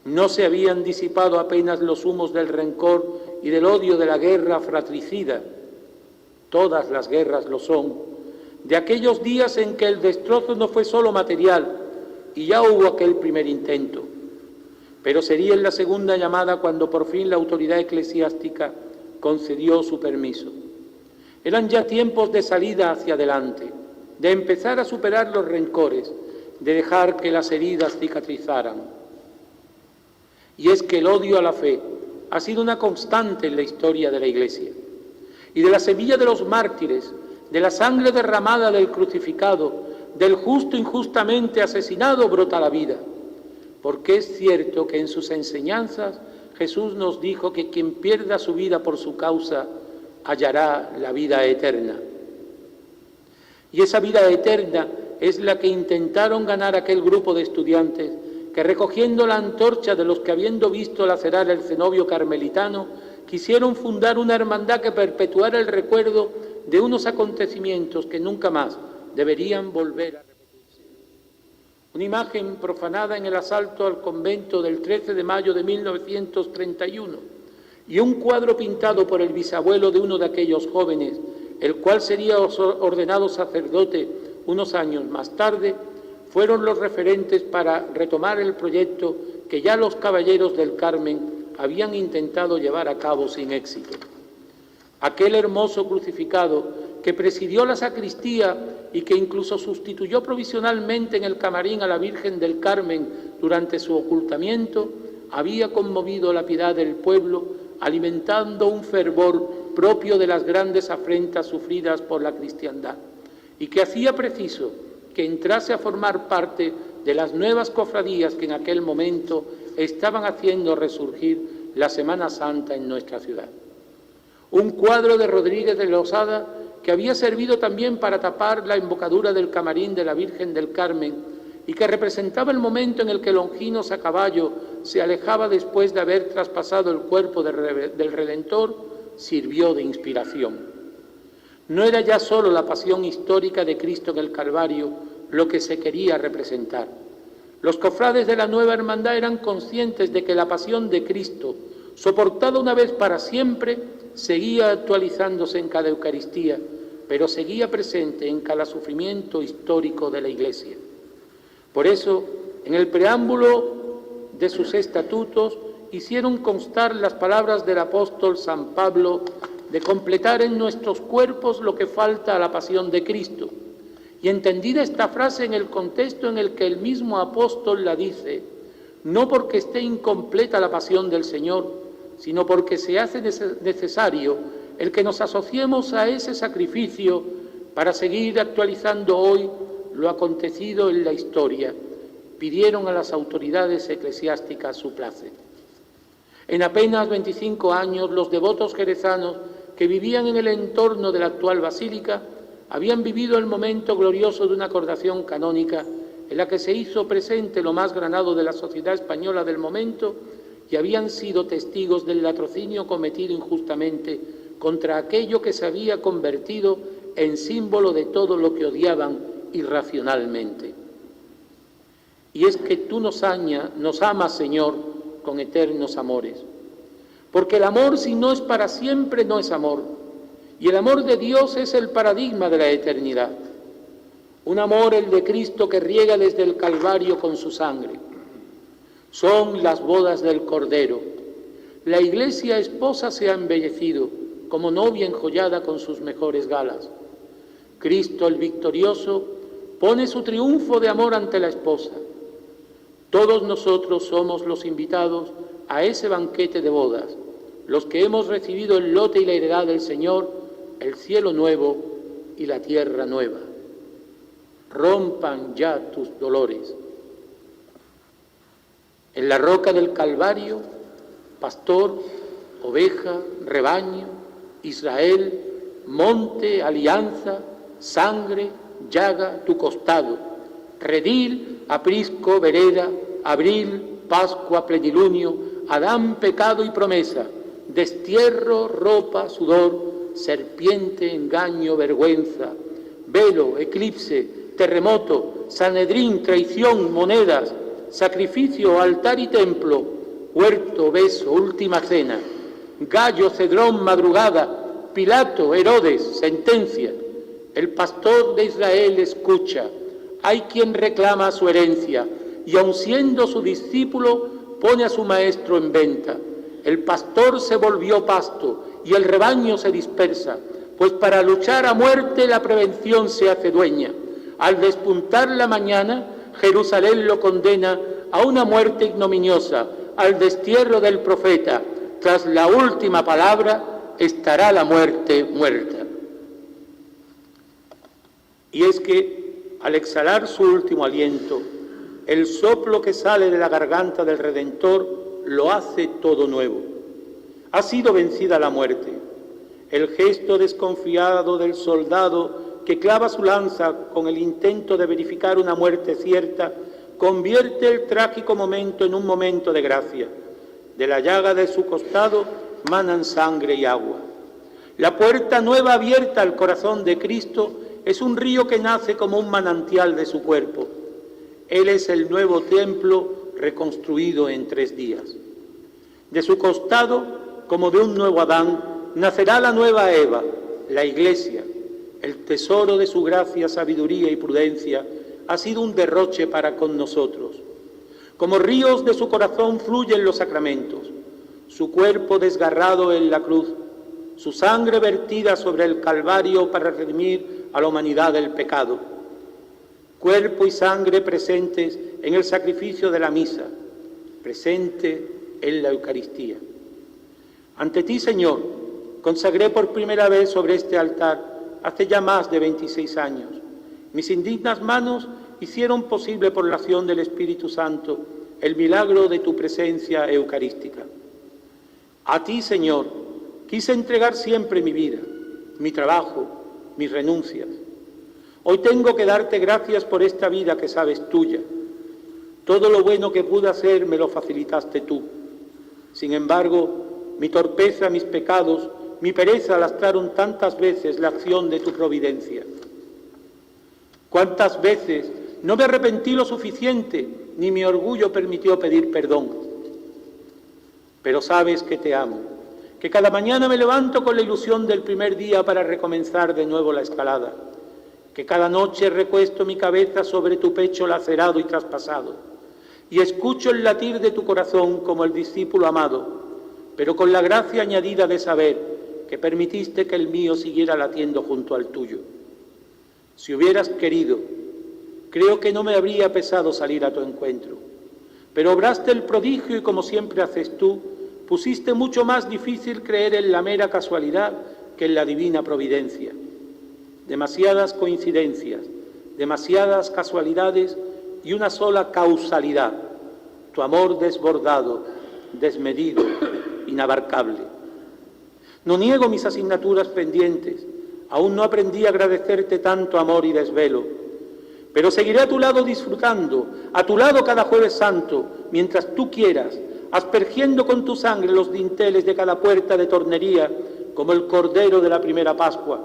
No se habían disipado apenas los humos del rencor y del odio de la guerra fratricida. Todas las guerras lo son, de aquellos días en que el destrozo no fue solo material, y ya hubo aquel primer intento. Pero sería en la segunda llamada cuando por fin la autoridad eclesiástica concedió su permiso. Eran ya tiempos de salida hacia adelante, de empezar a superar los rencores, de dejar que las heridas cicatrizaran. Y es que el odio a la fe ha sido una constante en la historia de la Iglesia. Y de la semilla de los mártires, de la sangre derramada del crucificado, del justo injustamente asesinado, brota la vida. Porque es cierto que en sus enseñanzas Jesús nos dijo que quien pierda su vida por su causa hallará la vida eterna. Y esa vida eterna es la que intentaron ganar aquel grupo de estudiantes que, recogiendo la antorcha de los que, habiendo visto lacerar el cenobio carmelitano, quisieron fundar una hermandad que perpetuara el recuerdo de unos acontecimientos que nunca más deberían volver a repetirse. Una imagen profanada en el asalto al convento del 13 de mayo de 1931 y un cuadro pintado por el bisabuelo de uno de aquellos jóvenes, el cual sería ordenado sacerdote unos años más tarde, fueron los referentes para retomar el proyecto que ya los caballeros del Carmen habían intentado llevar a cabo sin éxito. Aquel hermoso crucificado que presidió la sacristía y que incluso sustituyó provisionalmente en el camarín a la Virgen del Carmen durante su ocultamiento, había conmovido la piedad del pueblo, alimentando un fervor propio de las grandes afrentas sufridas por la cristiandad, y que hacía preciso que entrase a formar parte de las nuevas cofradías que en aquel momento estaban haciendo resurgir la Semana Santa en nuestra ciudad. Un cuadro de Rodríguez de Losada que había servido también para tapar la embocadura del camarín de la Virgen del Carmen y que representaba el momento en el que Longinos a caballo se alejaba después de haber traspasado el cuerpo del Redentor, sirvió de inspiración. No era ya solo la pasión histórica de Cristo en el Calvario lo que se quería representar. Los cofrades de la nueva hermandad eran conscientes de que la pasión de Cristo, soportada una vez para siempre, seguía actualizándose en cada Eucaristía, pero seguía presente en cada sufrimiento histórico de la Iglesia. Por eso, en el preámbulo de sus estatutos, hicieron constar las palabras del apóstol San Pablo de completar en nuestros cuerpos lo que falta a la pasión de Cristo. Y entendida esta frase en el contexto en el que el mismo apóstol la dice, no porque esté incompleta la pasión del Señor, sino porque se hace necesario el que nos asociemos a ese sacrificio para seguir actualizando hoy lo acontecido en la historia, pidieron a las autoridades eclesiásticas su place. En apenas 25 años, los devotos jerezanos que vivían en el entorno de la actual basílica habían vivido el momento glorioso de una acordación canónica en la que se hizo presente lo más granado de la sociedad española del momento y habían sido testigos del latrocinio cometido injustamente contra aquello que se había convertido en símbolo de todo lo que odiaban irracionalmente. Y es que tú nos amas, Señor, con eternos amores. Porque el amor, si no es para siempre, no es amor. Y el amor de Dios es el paradigma de la eternidad. Un amor, el de Cristo, que riega desde el Calvario con su sangre. Son las bodas del Cordero. La Iglesia esposa se ha embellecido, como novia enjollada con sus mejores galas. Cristo, el victorioso, pone su triunfo de amor ante la esposa. Todos nosotros somos los invitados a ese banquete de bodas, los que hemos recibido el lote y la heredad del Señor, el cielo nuevo y la tierra nueva. Rompan ya tus dolores. En la roca del Calvario, pastor, oveja, rebaño, Israel, monte, alianza, sangre, llaga, tu costado, redil, aprisco, vereda, abril, Pascua, plenilunio, Adán, pecado y promesa, destierro, ropa, sudor, serpiente, engaño, vergüenza, velo, eclipse, terremoto, Sanedrín, traición, monedas, sacrificio, altar y templo, huerto, beso, última cena, gallo, cedrón, madrugada, Pilato, Herodes, sentencia. El pastor de Israel escucha, hay quien reclama su herencia y aun siendo su discípulo pone a su maestro en venta. El pastor se volvió pasto y el rebaño se dispersa, pues para luchar a muerte la prevención se hace dueña. Al despuntar la mañana, Jerusalén lo condena a una muerte ignominiosa, al destierro del profeta. Tras la última palabra estará la muerte muerta. Y es que, al exhalar su último aliento, el soplo que sale de la garganta del Redentor lo hace todo nuevo. Ha sido vencida la muerte. El gesto desconfiado del soldado que clava su lanza con el intento de verificar una muerte cierta, convierte el trágico momento en un momento de gracia. De la llaga de su costado manan sangre y agua. La puerta nueva abierta al corazón de Cristo es un río que nace como un manantial de su cuerpo. Él es el nuevo templo reconstruido en 3 días. De su costado, como de un nuevo Adán, nacerá la nueva Eva, la Iglesia. El tesoro de su gracia, sabiduría y prudencia ha sido un derroche para con nosotros. Como ríos de su corazón fluyen los sacramentos, su cuerpo desgarrado en la cruz, su sangre vertida sobre el Calvario para redimir a la humanidad del pecado. Cuerpo y sangre presentes en el sacrificio de la misa, presente en la Eucaristía. Ante ti, Señor, consagré por primera vez sobre este altar hace ya más de 26 años. Mis indignas manos hicieron posible por la acción del Espíritu Santo el milagro de tu presencia eucarística. A ti, Señor, quise entregar siempre mi vida, mi trabajo, mis renuncias. Hoy tengo que darte gracias por esta vida que sabes tuya. Todo lo bueno que pude hacer me lo facilitaste tú. Sin embargo, mi torpeza, mis pecados, mi pereza lastraron tantas veces la acción de tu providencia. ¿Cuántas veces no me arrepentí lo suficiente, ni mi orgullo permitió pedir perdón? Pero sabes que te amo, que cada mañana me levanto con la ilusión del primer día para recomenzar de nuevo la escalada, que cada noche recuesto mi cabeza sobre tu pecho lacerado y traspasado, y escucho el latir de tu corazón como el discípulo amado, pero con la gracia añadida de saber que permitiste que el mío siguiera latiendo junto al tuyo. Si hubieras querido, creo que no me habría pesado salir a tu encuentro, pero obraste el prodigio y como siempre haces tú, pusiste mucho más difícil creer en la mera casualidad que en la divina providencia. Demasiadas coincidencias, demasiadas casualidades y una sola causalidad, tu amor desbordado, desmedido, inabarcable. No niego mis asignaturas pendientes, aún no aprendí a agradecerte tanto amor y desvelo, pero seguiré a tu lado disfrutando, a tu lado cada Jueves Santo, mientras tú quieras, aspergiendo con tu sangre los dinteles de cada puerta de tornería, como el Cordero de la primera Pascua,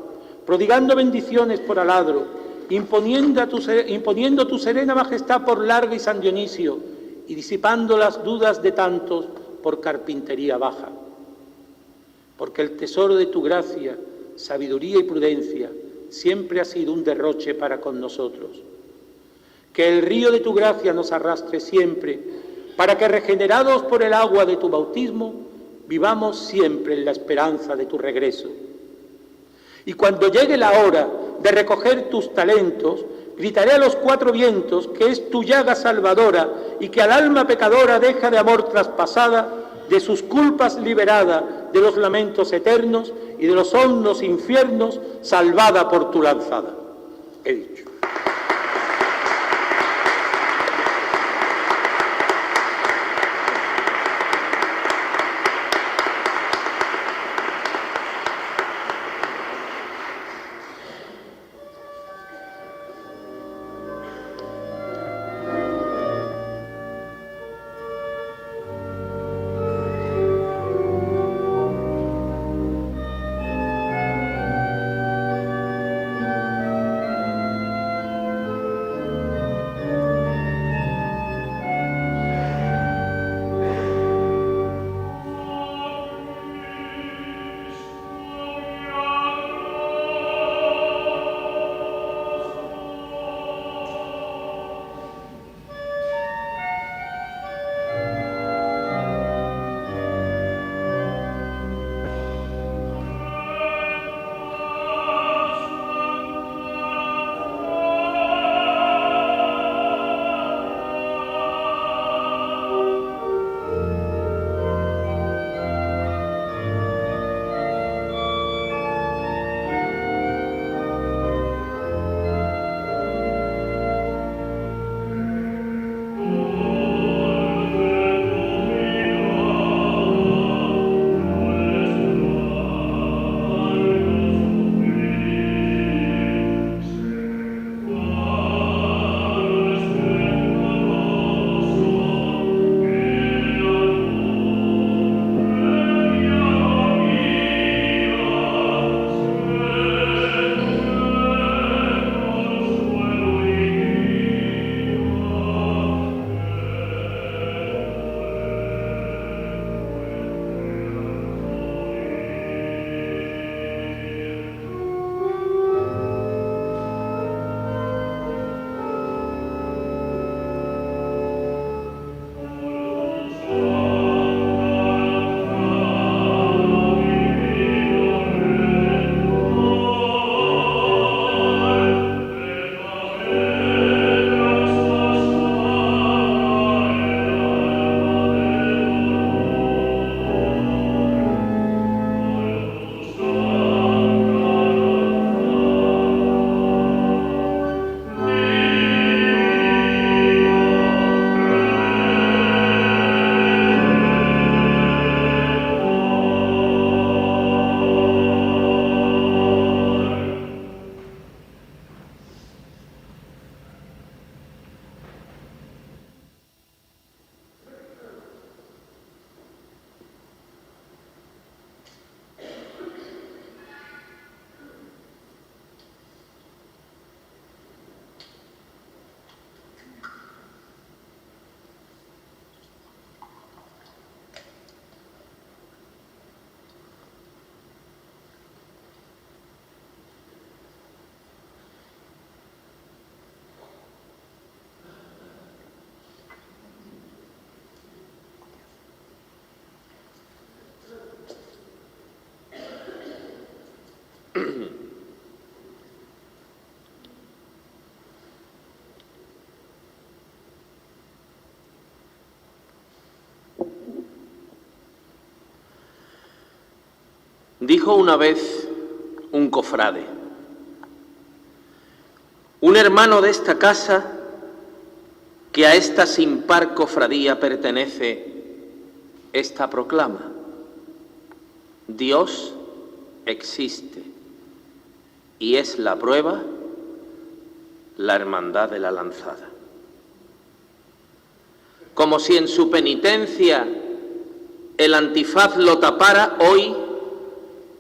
prodigando bendiciones por aladro, imponiendo tu serena majestad por Larga y San Dionisio, y disipando las dudas de tantos por carpintería baja. Porque el tesoro de tu gracia, sabiduría y prudencia siempre ha sido un derroche para con nosotros. Que el río de tu gracia nos arrastre siempre, para que regenerados por el agua de tu bautismo, vivamos siempre en la esperanza de tu regreso. Y cuando llegue la hora de recoger tus talentos, gritaré a los 4 vientos que es tu llaga salvadora y que al alma pecadora deja de amor traspasada, de sus culpas liberada, de los lamentos eternos y de los hondos infiernos, salvada por tu lanzada. He dicho. Dijo una vez un cofrade: un hermano de esta casa, que a esta sin par cofradía pertenece, esta proclama: Dios existe, y es la prueba la hermandad de la lanzada. Como si en su penitencia el antifaz lo tapara, hoy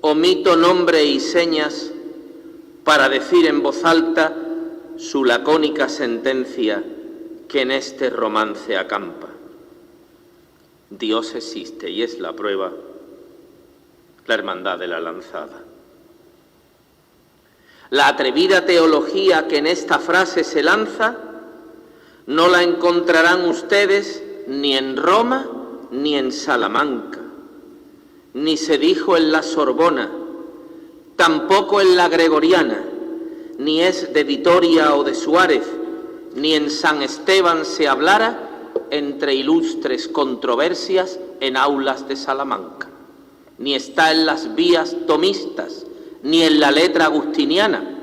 omito nombre y señas para decir en voz alta su lacónica sentencia que en este romance acampa. Dios existe y es la prueba la hermandad de la lanzada. La atrevida teología que en esta frase se lanza no la encontrarán ustedes ni en Roma ni en Salamanca, ni se dijo en la Sorbona, tampoco en la Gregoriana, ni es de Vitoria o de Suárez, ni en San Esteban se hablara entre ilustres controversias en aulas de Salamanca. ni está en las vías tomistas, ni en la letra agustiniana,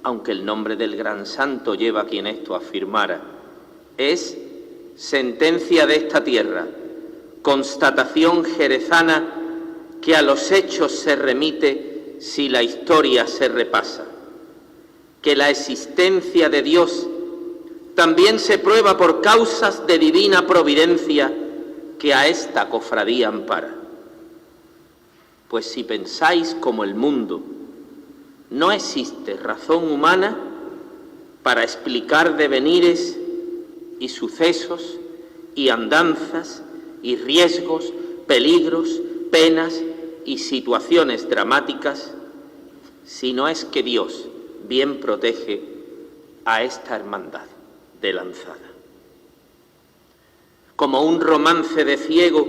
aunque el nombre del gran santo lleva quien esto afirmara. Es sentencia de esta tierra, constatación jerezana que a los hechos se remite si la historia se repasa, que la existencia de Dios también se prueba por causas de divina providencia que a esta cofradía ampara. Pues si pensáis como el mundo, no existe razón humana para explicar devenires y sucesos y andanzas y riesgos, peligros, penas y situaciones dramáticas, si no es que Dios bien protege a esta hermandad de Lanzada. Como un romance de ciego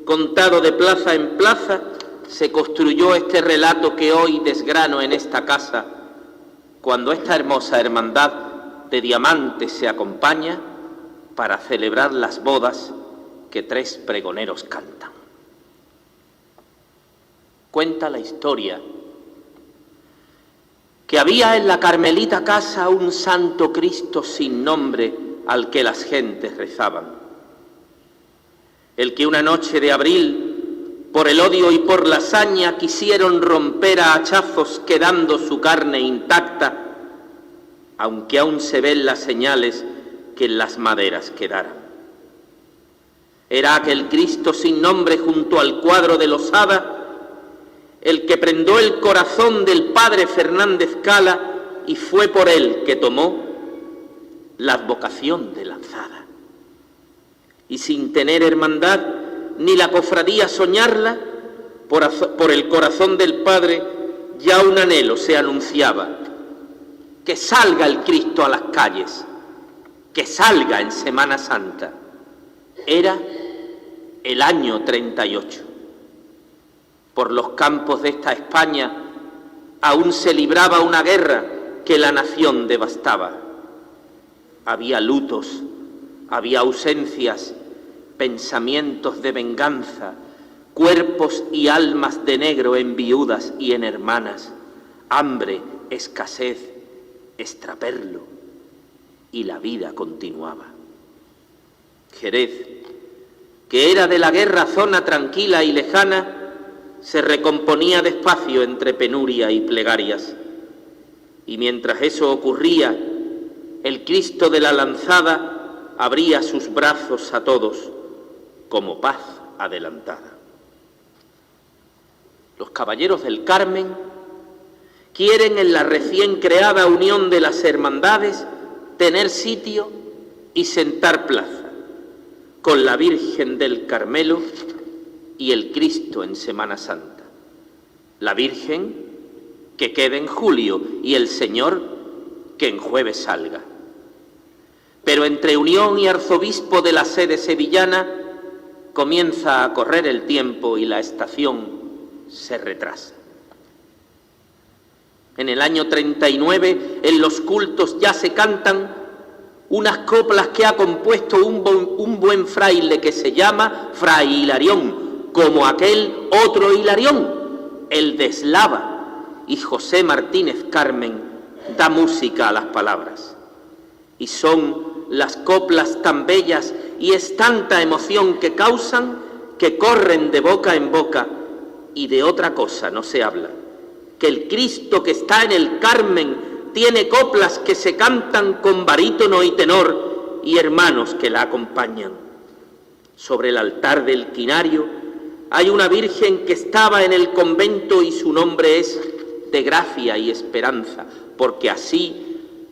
contado de plaza en plaza, se construyó este relato que hoy desgrano en esta casa, cuando esta hermosa hermandad de diamantes se acompaña para celebrar las bodas que 3 pregoneros cantan. Cuenta la historia que había en la Carmelita Casa un santo Cristo sin nombre al que las gentes rezaban. El que una noche de abril, por el odio y por la saña, quisieron romper a hachazos quedando su carne intacta, aunque aún se ven las señales que en las maderas quedaran. Era aquel Cristo sin nombre junto al cuadro de Losada el que prendó el corazón del padre Fernández Cala y fue por él que tomó la advocación de Lanzada. Y sin tener hermandad ni la cofradía soñarla, por el corazón del padre ya un anhelo se anunciaba: que salga el Cristo a las calles, que salga en Semana Santa. Era el año 38. Por los campos de esta España aún se libraba una guerra que la nación devastaba. Había lutos, había ausencias, pensamientos de venganza, cuerpos y almas de negro en viudas y en hermanas, hambre, escasez, extraperlo, y la vida continuaba. Jerez, que era de la guerra zona tranquila y lejana, se recomponía despacio entre penuria y plegarias, y mientras eso ocurría, el Cristo de la Lanzada abría sus brazos a todos como paz adelantada. Los caballeros del Carmen quieren en la recién creada unión de las hermandades tener sitio y sentar plaza, con la Virgen del Carmelo y el Cristo en Semana Santa. La Virgen que quede en julio y el Señor que en jueves salga. Pero entre Unión y Arzobispo de la sede sevillana comienza a correr el tiempo y la estación se retrasa. En el año 39 en los cultos ya se cantan unas coplas que ha compuesto un buen fraile que se llama Fray Hilarión, como aquel otro Hilarión, el de Eslava, y José Martínez Carmen da música a las palabras. Y son las coplas tan bellas y es tanta emoción que causan que corren de boca en boca y de otra cosa no se habla, que el Cristo que está en el Carmen tiene coplas que se cantan con barítono y tenor y hermanos que la acompañan. Sobre el altar del quinario hay una Virgen que estaba en el convento y su nombre es de gracia y esperanza, porque así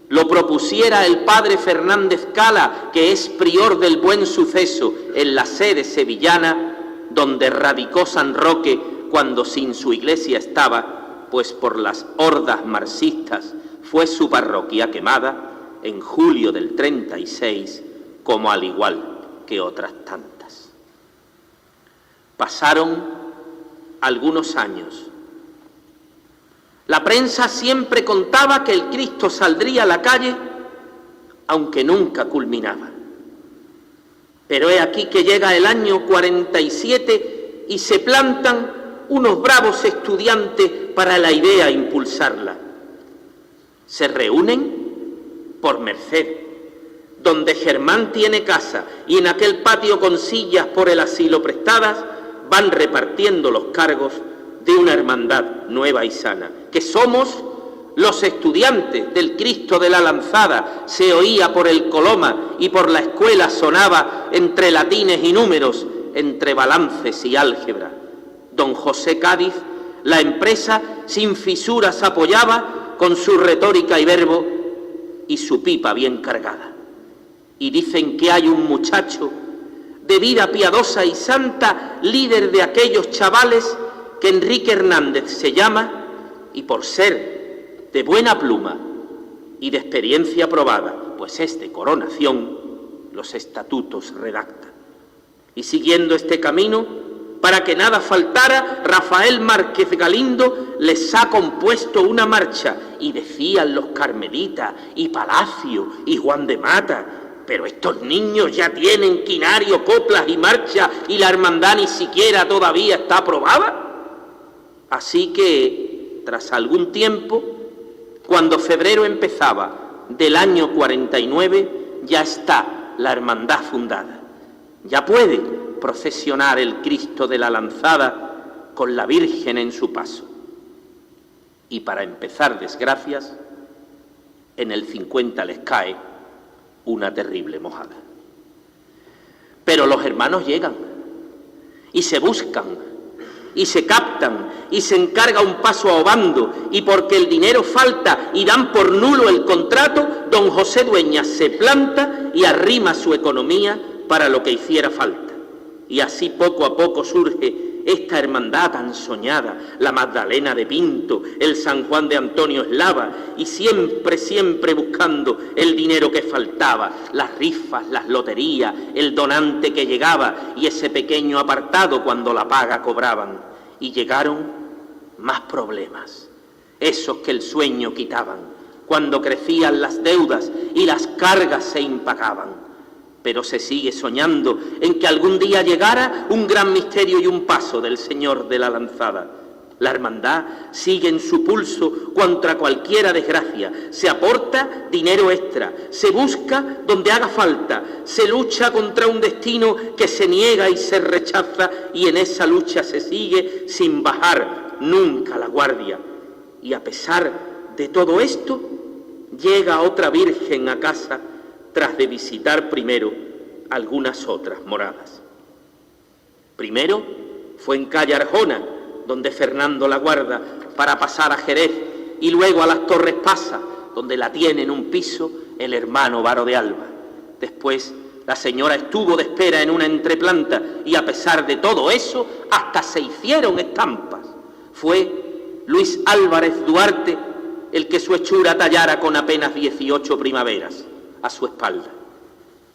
lo propusiera el padre Fernández Cala, que es prior del Buen Suceso en la sede sevillana, donde radicó San Roque cuando sin su iglesia estaba, pues por las hordas marxistas fue su parroquia quemada en julio del 36, como al igual que otras tantas. Pasaron algunos años. La prensa siempre contaba que el Cristo saldría a la calle, aunque nunca culminaba. Pero he aquí que llega el año 47 y se plantan unos bravos estudiantes para la idea impulsarla. Se reúnen por Merced, donde Germán tiene casa, y en aquel patio con sillas por el asilo prestadas van repartiendo los cargos de una hermandad nueva y sana, que somos los estudiantes del Cristo de la Lanzada. Se oía por el Coloma y por la escuela sonaba entre latines y números, entre balances y álgebra. Don José Cádiz la empresa sin fisuras apoyaba con su retórica y verbo y su pipa bien cargada. Y dicen que hay un muchacho de vida piadosa y santa, líder de aquellos chavales, que Enrique Hernández se llama, y por ser de buena pluma y de experiencia probada, pues es de coronación, los estatutos redacta. Y siguiendo este camino, para que nada faltara, Rafael Márquez Galindo les ha compuesto una marcha, y decían los carmelitas, y Palacio, y Juan de Mata: pero estos niños ya tienen quinario, coplas y marcha, y la hermandad ni siquiera todavía está aprobada. Así que, tras algún tiempo, cuando febrero empezaba del año 49, ya está la hermandad fundada. Ya puede procesionar el Cristo de la Lanzada con la Virgen en su paso. Y para empezar desgracias, en el 50 les cae una terrible mojada. Pero los hermanos llegan y se buscan y se captan y se encarga un paso a Obando, y porque el dinero falta y dan por nulo el contrato, don José Dueñas se planta y arrima su economía para lo que hiciera falta. Y así poco a poco surge esta hermandad tan soñada, la Magdalena de Pinto, el San Juan de Antonio Eslava, y siempre buscando el dinero que faltaba, las rifas, las loterías, el donante que llegaba y ese pequeño apartado cuando la paga cobraban. Y llegaron más problemas, esos que el sueño quitaban, cuando crecían las deudas y las cargas se impagaban. Pero se sigue soñando en que algún día llegara un gran misterio y un paso del Señor de la Lanzada. La hermandad sigue en su pulso contra cualquiera desgracia, se aporta dinero extra, se busca donde haga falta, se lucha contra un destino que se niega y se rechaza, y en esa lucha se sigue sin bajar nunca la guardia. Y a pesar de todo esto, llega otra Virgen a casa tras de visitar primero algunas otras moradas. Primero fue en calle Arjona, donde Fernando la guarda para pasar a Jerez, y luego a las Torres Pasa, donde la tiene en un piso el hermano Varo de Alba. Después la señora estuvo de espera en una entreplanta, y a pesar de todo eso, hasta se hicieron estampas. Fue Luis Álvarez Duarte el que su hechura tallara con apenas 18 primaveras a su espalda.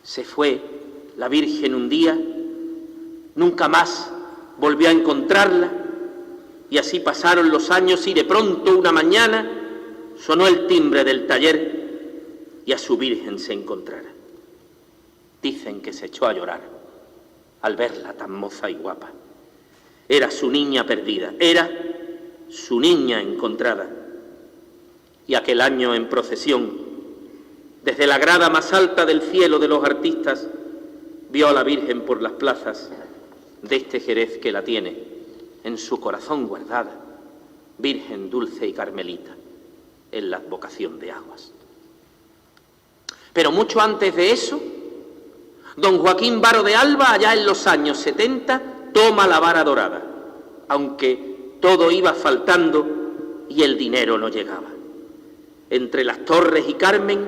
Se fue la Virgen un día, nunca más volvió a encontrarla, y así pasaron los años, y de pronto una mañana sonó el timbre del taller y a su Virgen se encontrara. Dicen que se echó a llorar al verla tan moza y guapa. Era su niña perdida, era su niña encontrada. Y aquel año en procesión, desde la grada más alta del cielo de los artistas, vio a la Virgen por las plazas de este Jerez que la tiene en su corazón guardada, Virgen dulce y carmelita, en la advocación de aguas. Pero mucho antes de eso, don Joaquín Varo de Alba, allá en los años 70, toma la vara dorada, aunque todo iba faltando y el dinero no llegaba. Entre las Torres y Carmen,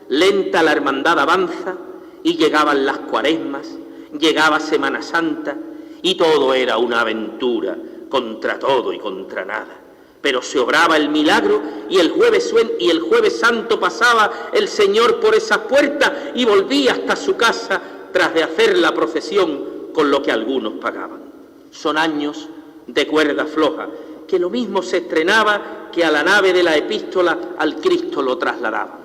lenta la hermandad avanza, y llegaban las cuaresmas, llegaba Semana Santa, y todo era una aventura, contra todo y contra nada. Pero se obraba el milagro, y el jueves santo pasaba el Señor por esas puertas y volvía hasta su casa tras de hacer la procesión con lo que algunos pagaban. Son años de cuerda floja, que lo mismo se estrenaba que a la nave de la epístola al Cristo lo trasladaban.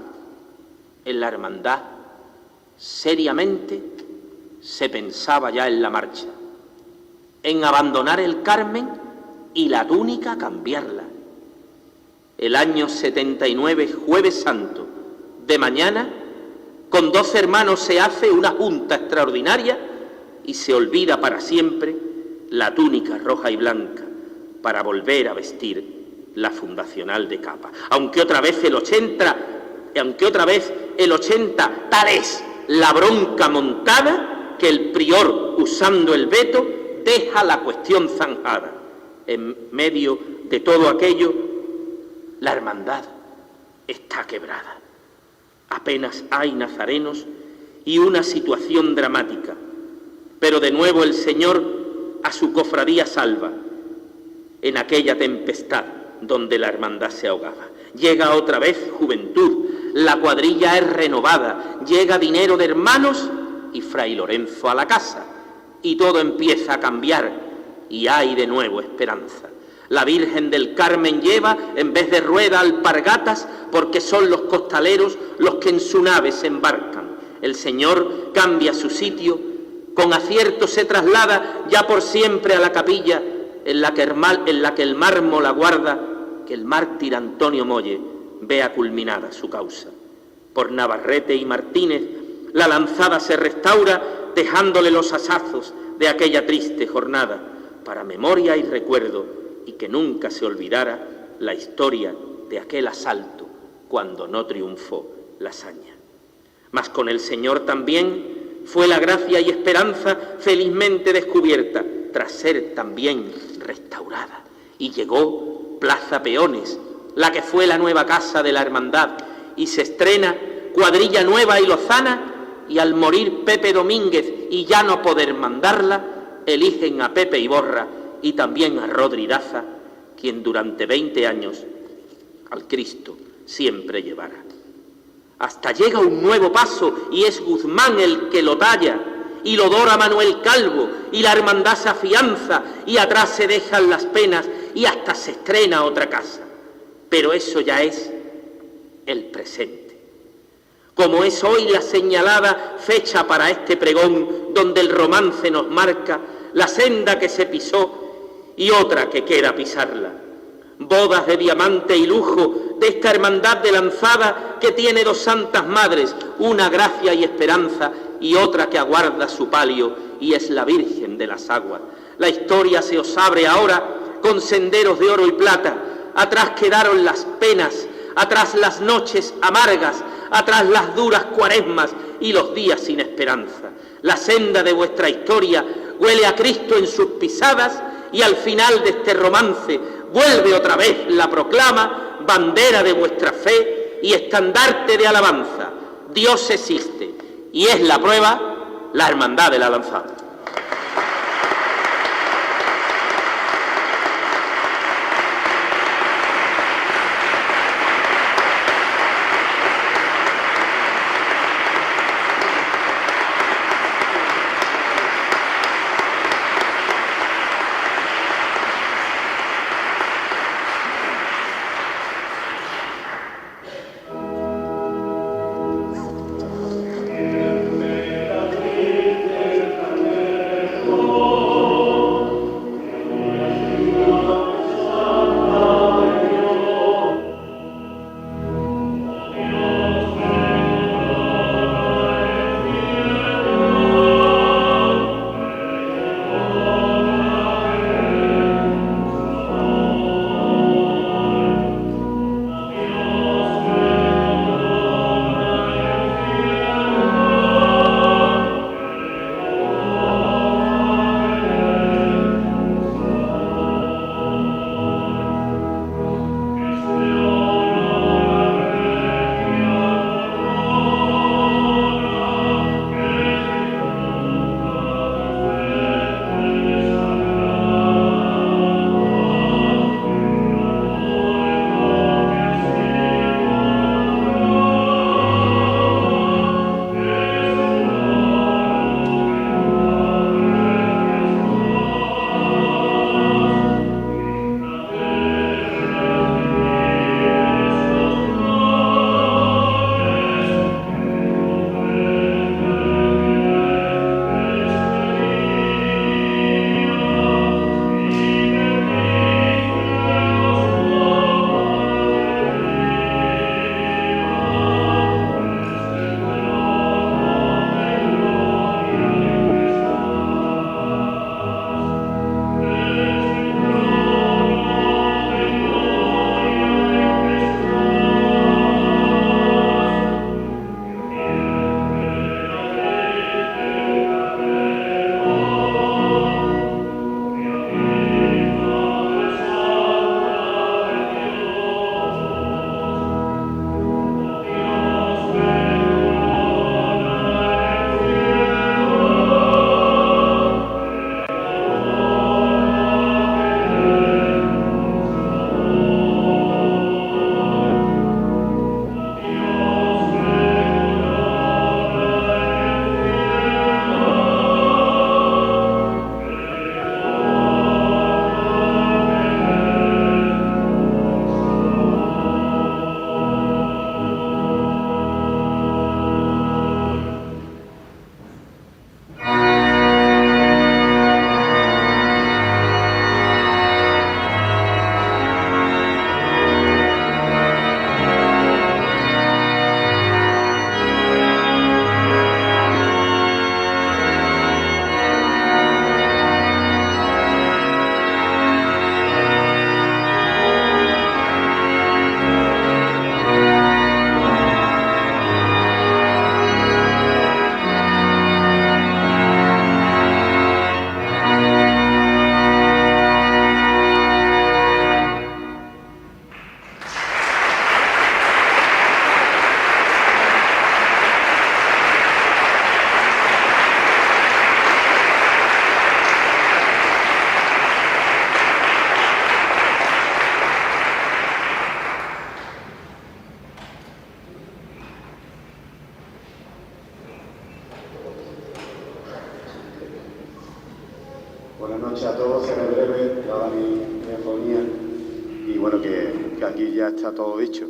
En la hermandad, seriamente, se pensaba ya en la marcha, en abandonar el Carmen y la túnica cambiarla. El año 79, Jueves Santo, de mañana, con 12 hermanos se hace una junta extraordinaria y se olvida para siempre la túnica roja y blanca para volver a vestir la fundacional de capa. Aunque otra vez el 80, tal es la bronca montada que el prior, usando el veto, deja la cuestión zanjada. En medio de todo aquello, la hermandad está quebrada. Apenas hay nazarenos y una situación dramática. Pero de nuevo el Señor a su cofradía salva en aquella tempestad donde la hermandad se ahogaba. Llega otra vez juventud, la cuadrilla es renovada, llega dinero de hermanos y Fray Lorenzo a la casa. Y todo empieza a cambiar y hay de nuevo esperanza. La Virgen del Carmen lleva, en vez de rueda, alpargatas, porque son los costaleros los que en su nave se embarcan. El Señor cambia su sitio, con acierto se traslada ya por siempre a la capilla en la que el mármol aguarda que el mártir Antonio Molle vea culminada su causa. Por Navarrete y Martínez la lanzada se restaura, dejándole los asazos de aquella triste jornada, para memoria y recuerdo, y que nunca se olvidara la historia de aquel asalto cuando no triunfó la hazaña. Mas con el Señor también fue la gracia y esperanza felizmente descubierta, tras ser también restaurada. Y llegó Plaza Peones, la que fue la nueva casa de la hermandad, y se estrena cuadrilla nueva y lozana, y al morir Pepe Domínguez y ya no poder mandarla, eligen a Pepe Iborra y también a Rodri Daza, quien durante 20 años al Cristo siempre llevará. Hasta llega un nuevo paso y es Guzmán el que lo talla, y lo dora Manuel Calvo, y la hermandad se afianza, y atrás se dejan las penas, y hasta se estrena otra casa. Pero eso ya es el presente. Como es hoy la señalada fecha para este pregón, donde el romance nos marca la senda que se pisó y otra que queda pisarla. Bodas de diamante y lujo de esta hermandad de lanzada que tiene dos santas madres, una gracia y esperanza y otra que aguarda su palio y es la Virgen de las Aguas. La historia se os abre ahora con senderos de oro y plata. Atrás quedaron las penas, atrás las noches amargas, atrás las duras cuaresmas y los días sin esperanza. La senda de vuestra historia huele a Cristo en sus pisadas y al final de este romance vuelve otra vez la proclama, bandera de vuestra fe y estandarte de alabanza. Dios existe y es la prueba, la hermandad de la lanzada. Buenas noches a todos, seré breve, dada mi diafonía, y bueno, que aquí ya está todo dicho.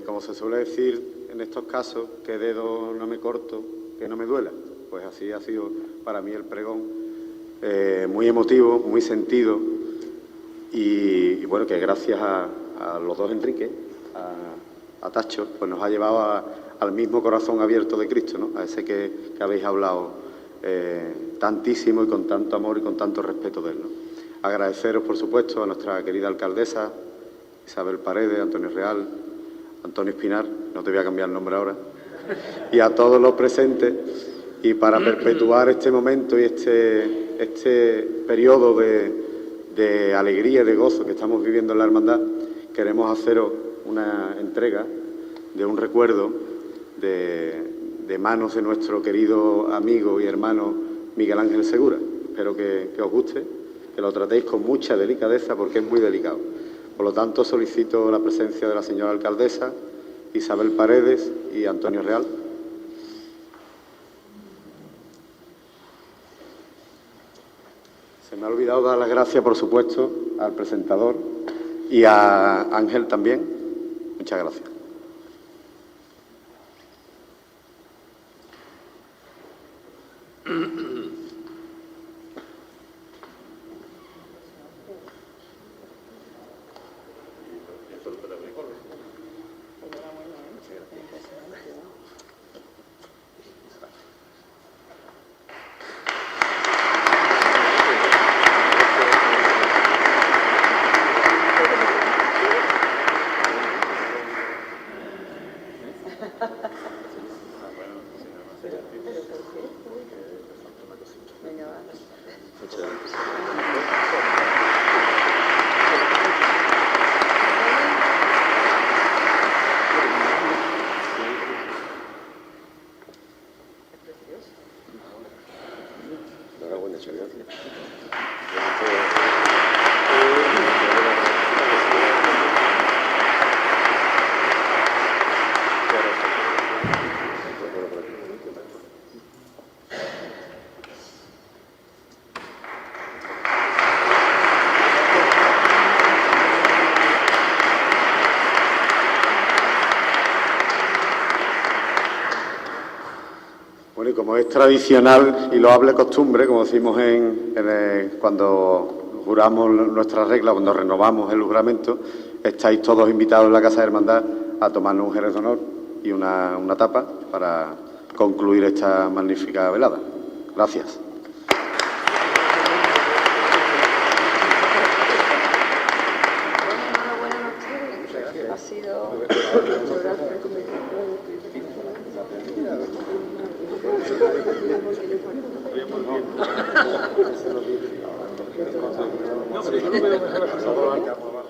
Como se suele decir en estos casos, que dedo no me corto, que no me duela. Pues así ha sido para mí el pregón, muy emotivo, muy sentido, y bueno, que gracias a los dos Enrique, a Tacho, pues nos ha llevado al mismo corazón abierto de Cristo, ¿no? A ese que habéis hablado tantísimo y con tanto amor y con tanto respeto de él, ¿no? Agradeceros, por supuesto, a nuestra querida alcaldesa, Isabel Paredes, Antonio Real, Antonio Espinar, no te voy a cambiar el nombre ahora, y a todos los presentes. Y para perpetuar este momento y este periodo de alegría y de gozo que estamos viviendo en la hermandad, queremos haceros una entrega de un recuerdo de manos de nuestro querido amigo y hermano Miguel Ángel Segura. Espero que os guste, que lo tratéis con mucha delicadeza porque es muy delicado. Por lo tanto, solicito la presencia de la señora alcaldesa, Isabel Paredes y Antonio Real. Se me ha olvidado dar las gracias, por supuesto, al presentador y a Ángel también. Muchas gracias. Bueno, y como es tradicional y loable costumbre, como decimos cuando juramos nuestra regla, cuando renovamos el juramento, estáis todos invitados en la Casa de Hermandad a tomarnos un jerez de honor y una tapa para concluir esta magnífica velada. Gracias. Ha sido... No, pero yo no veo mejor.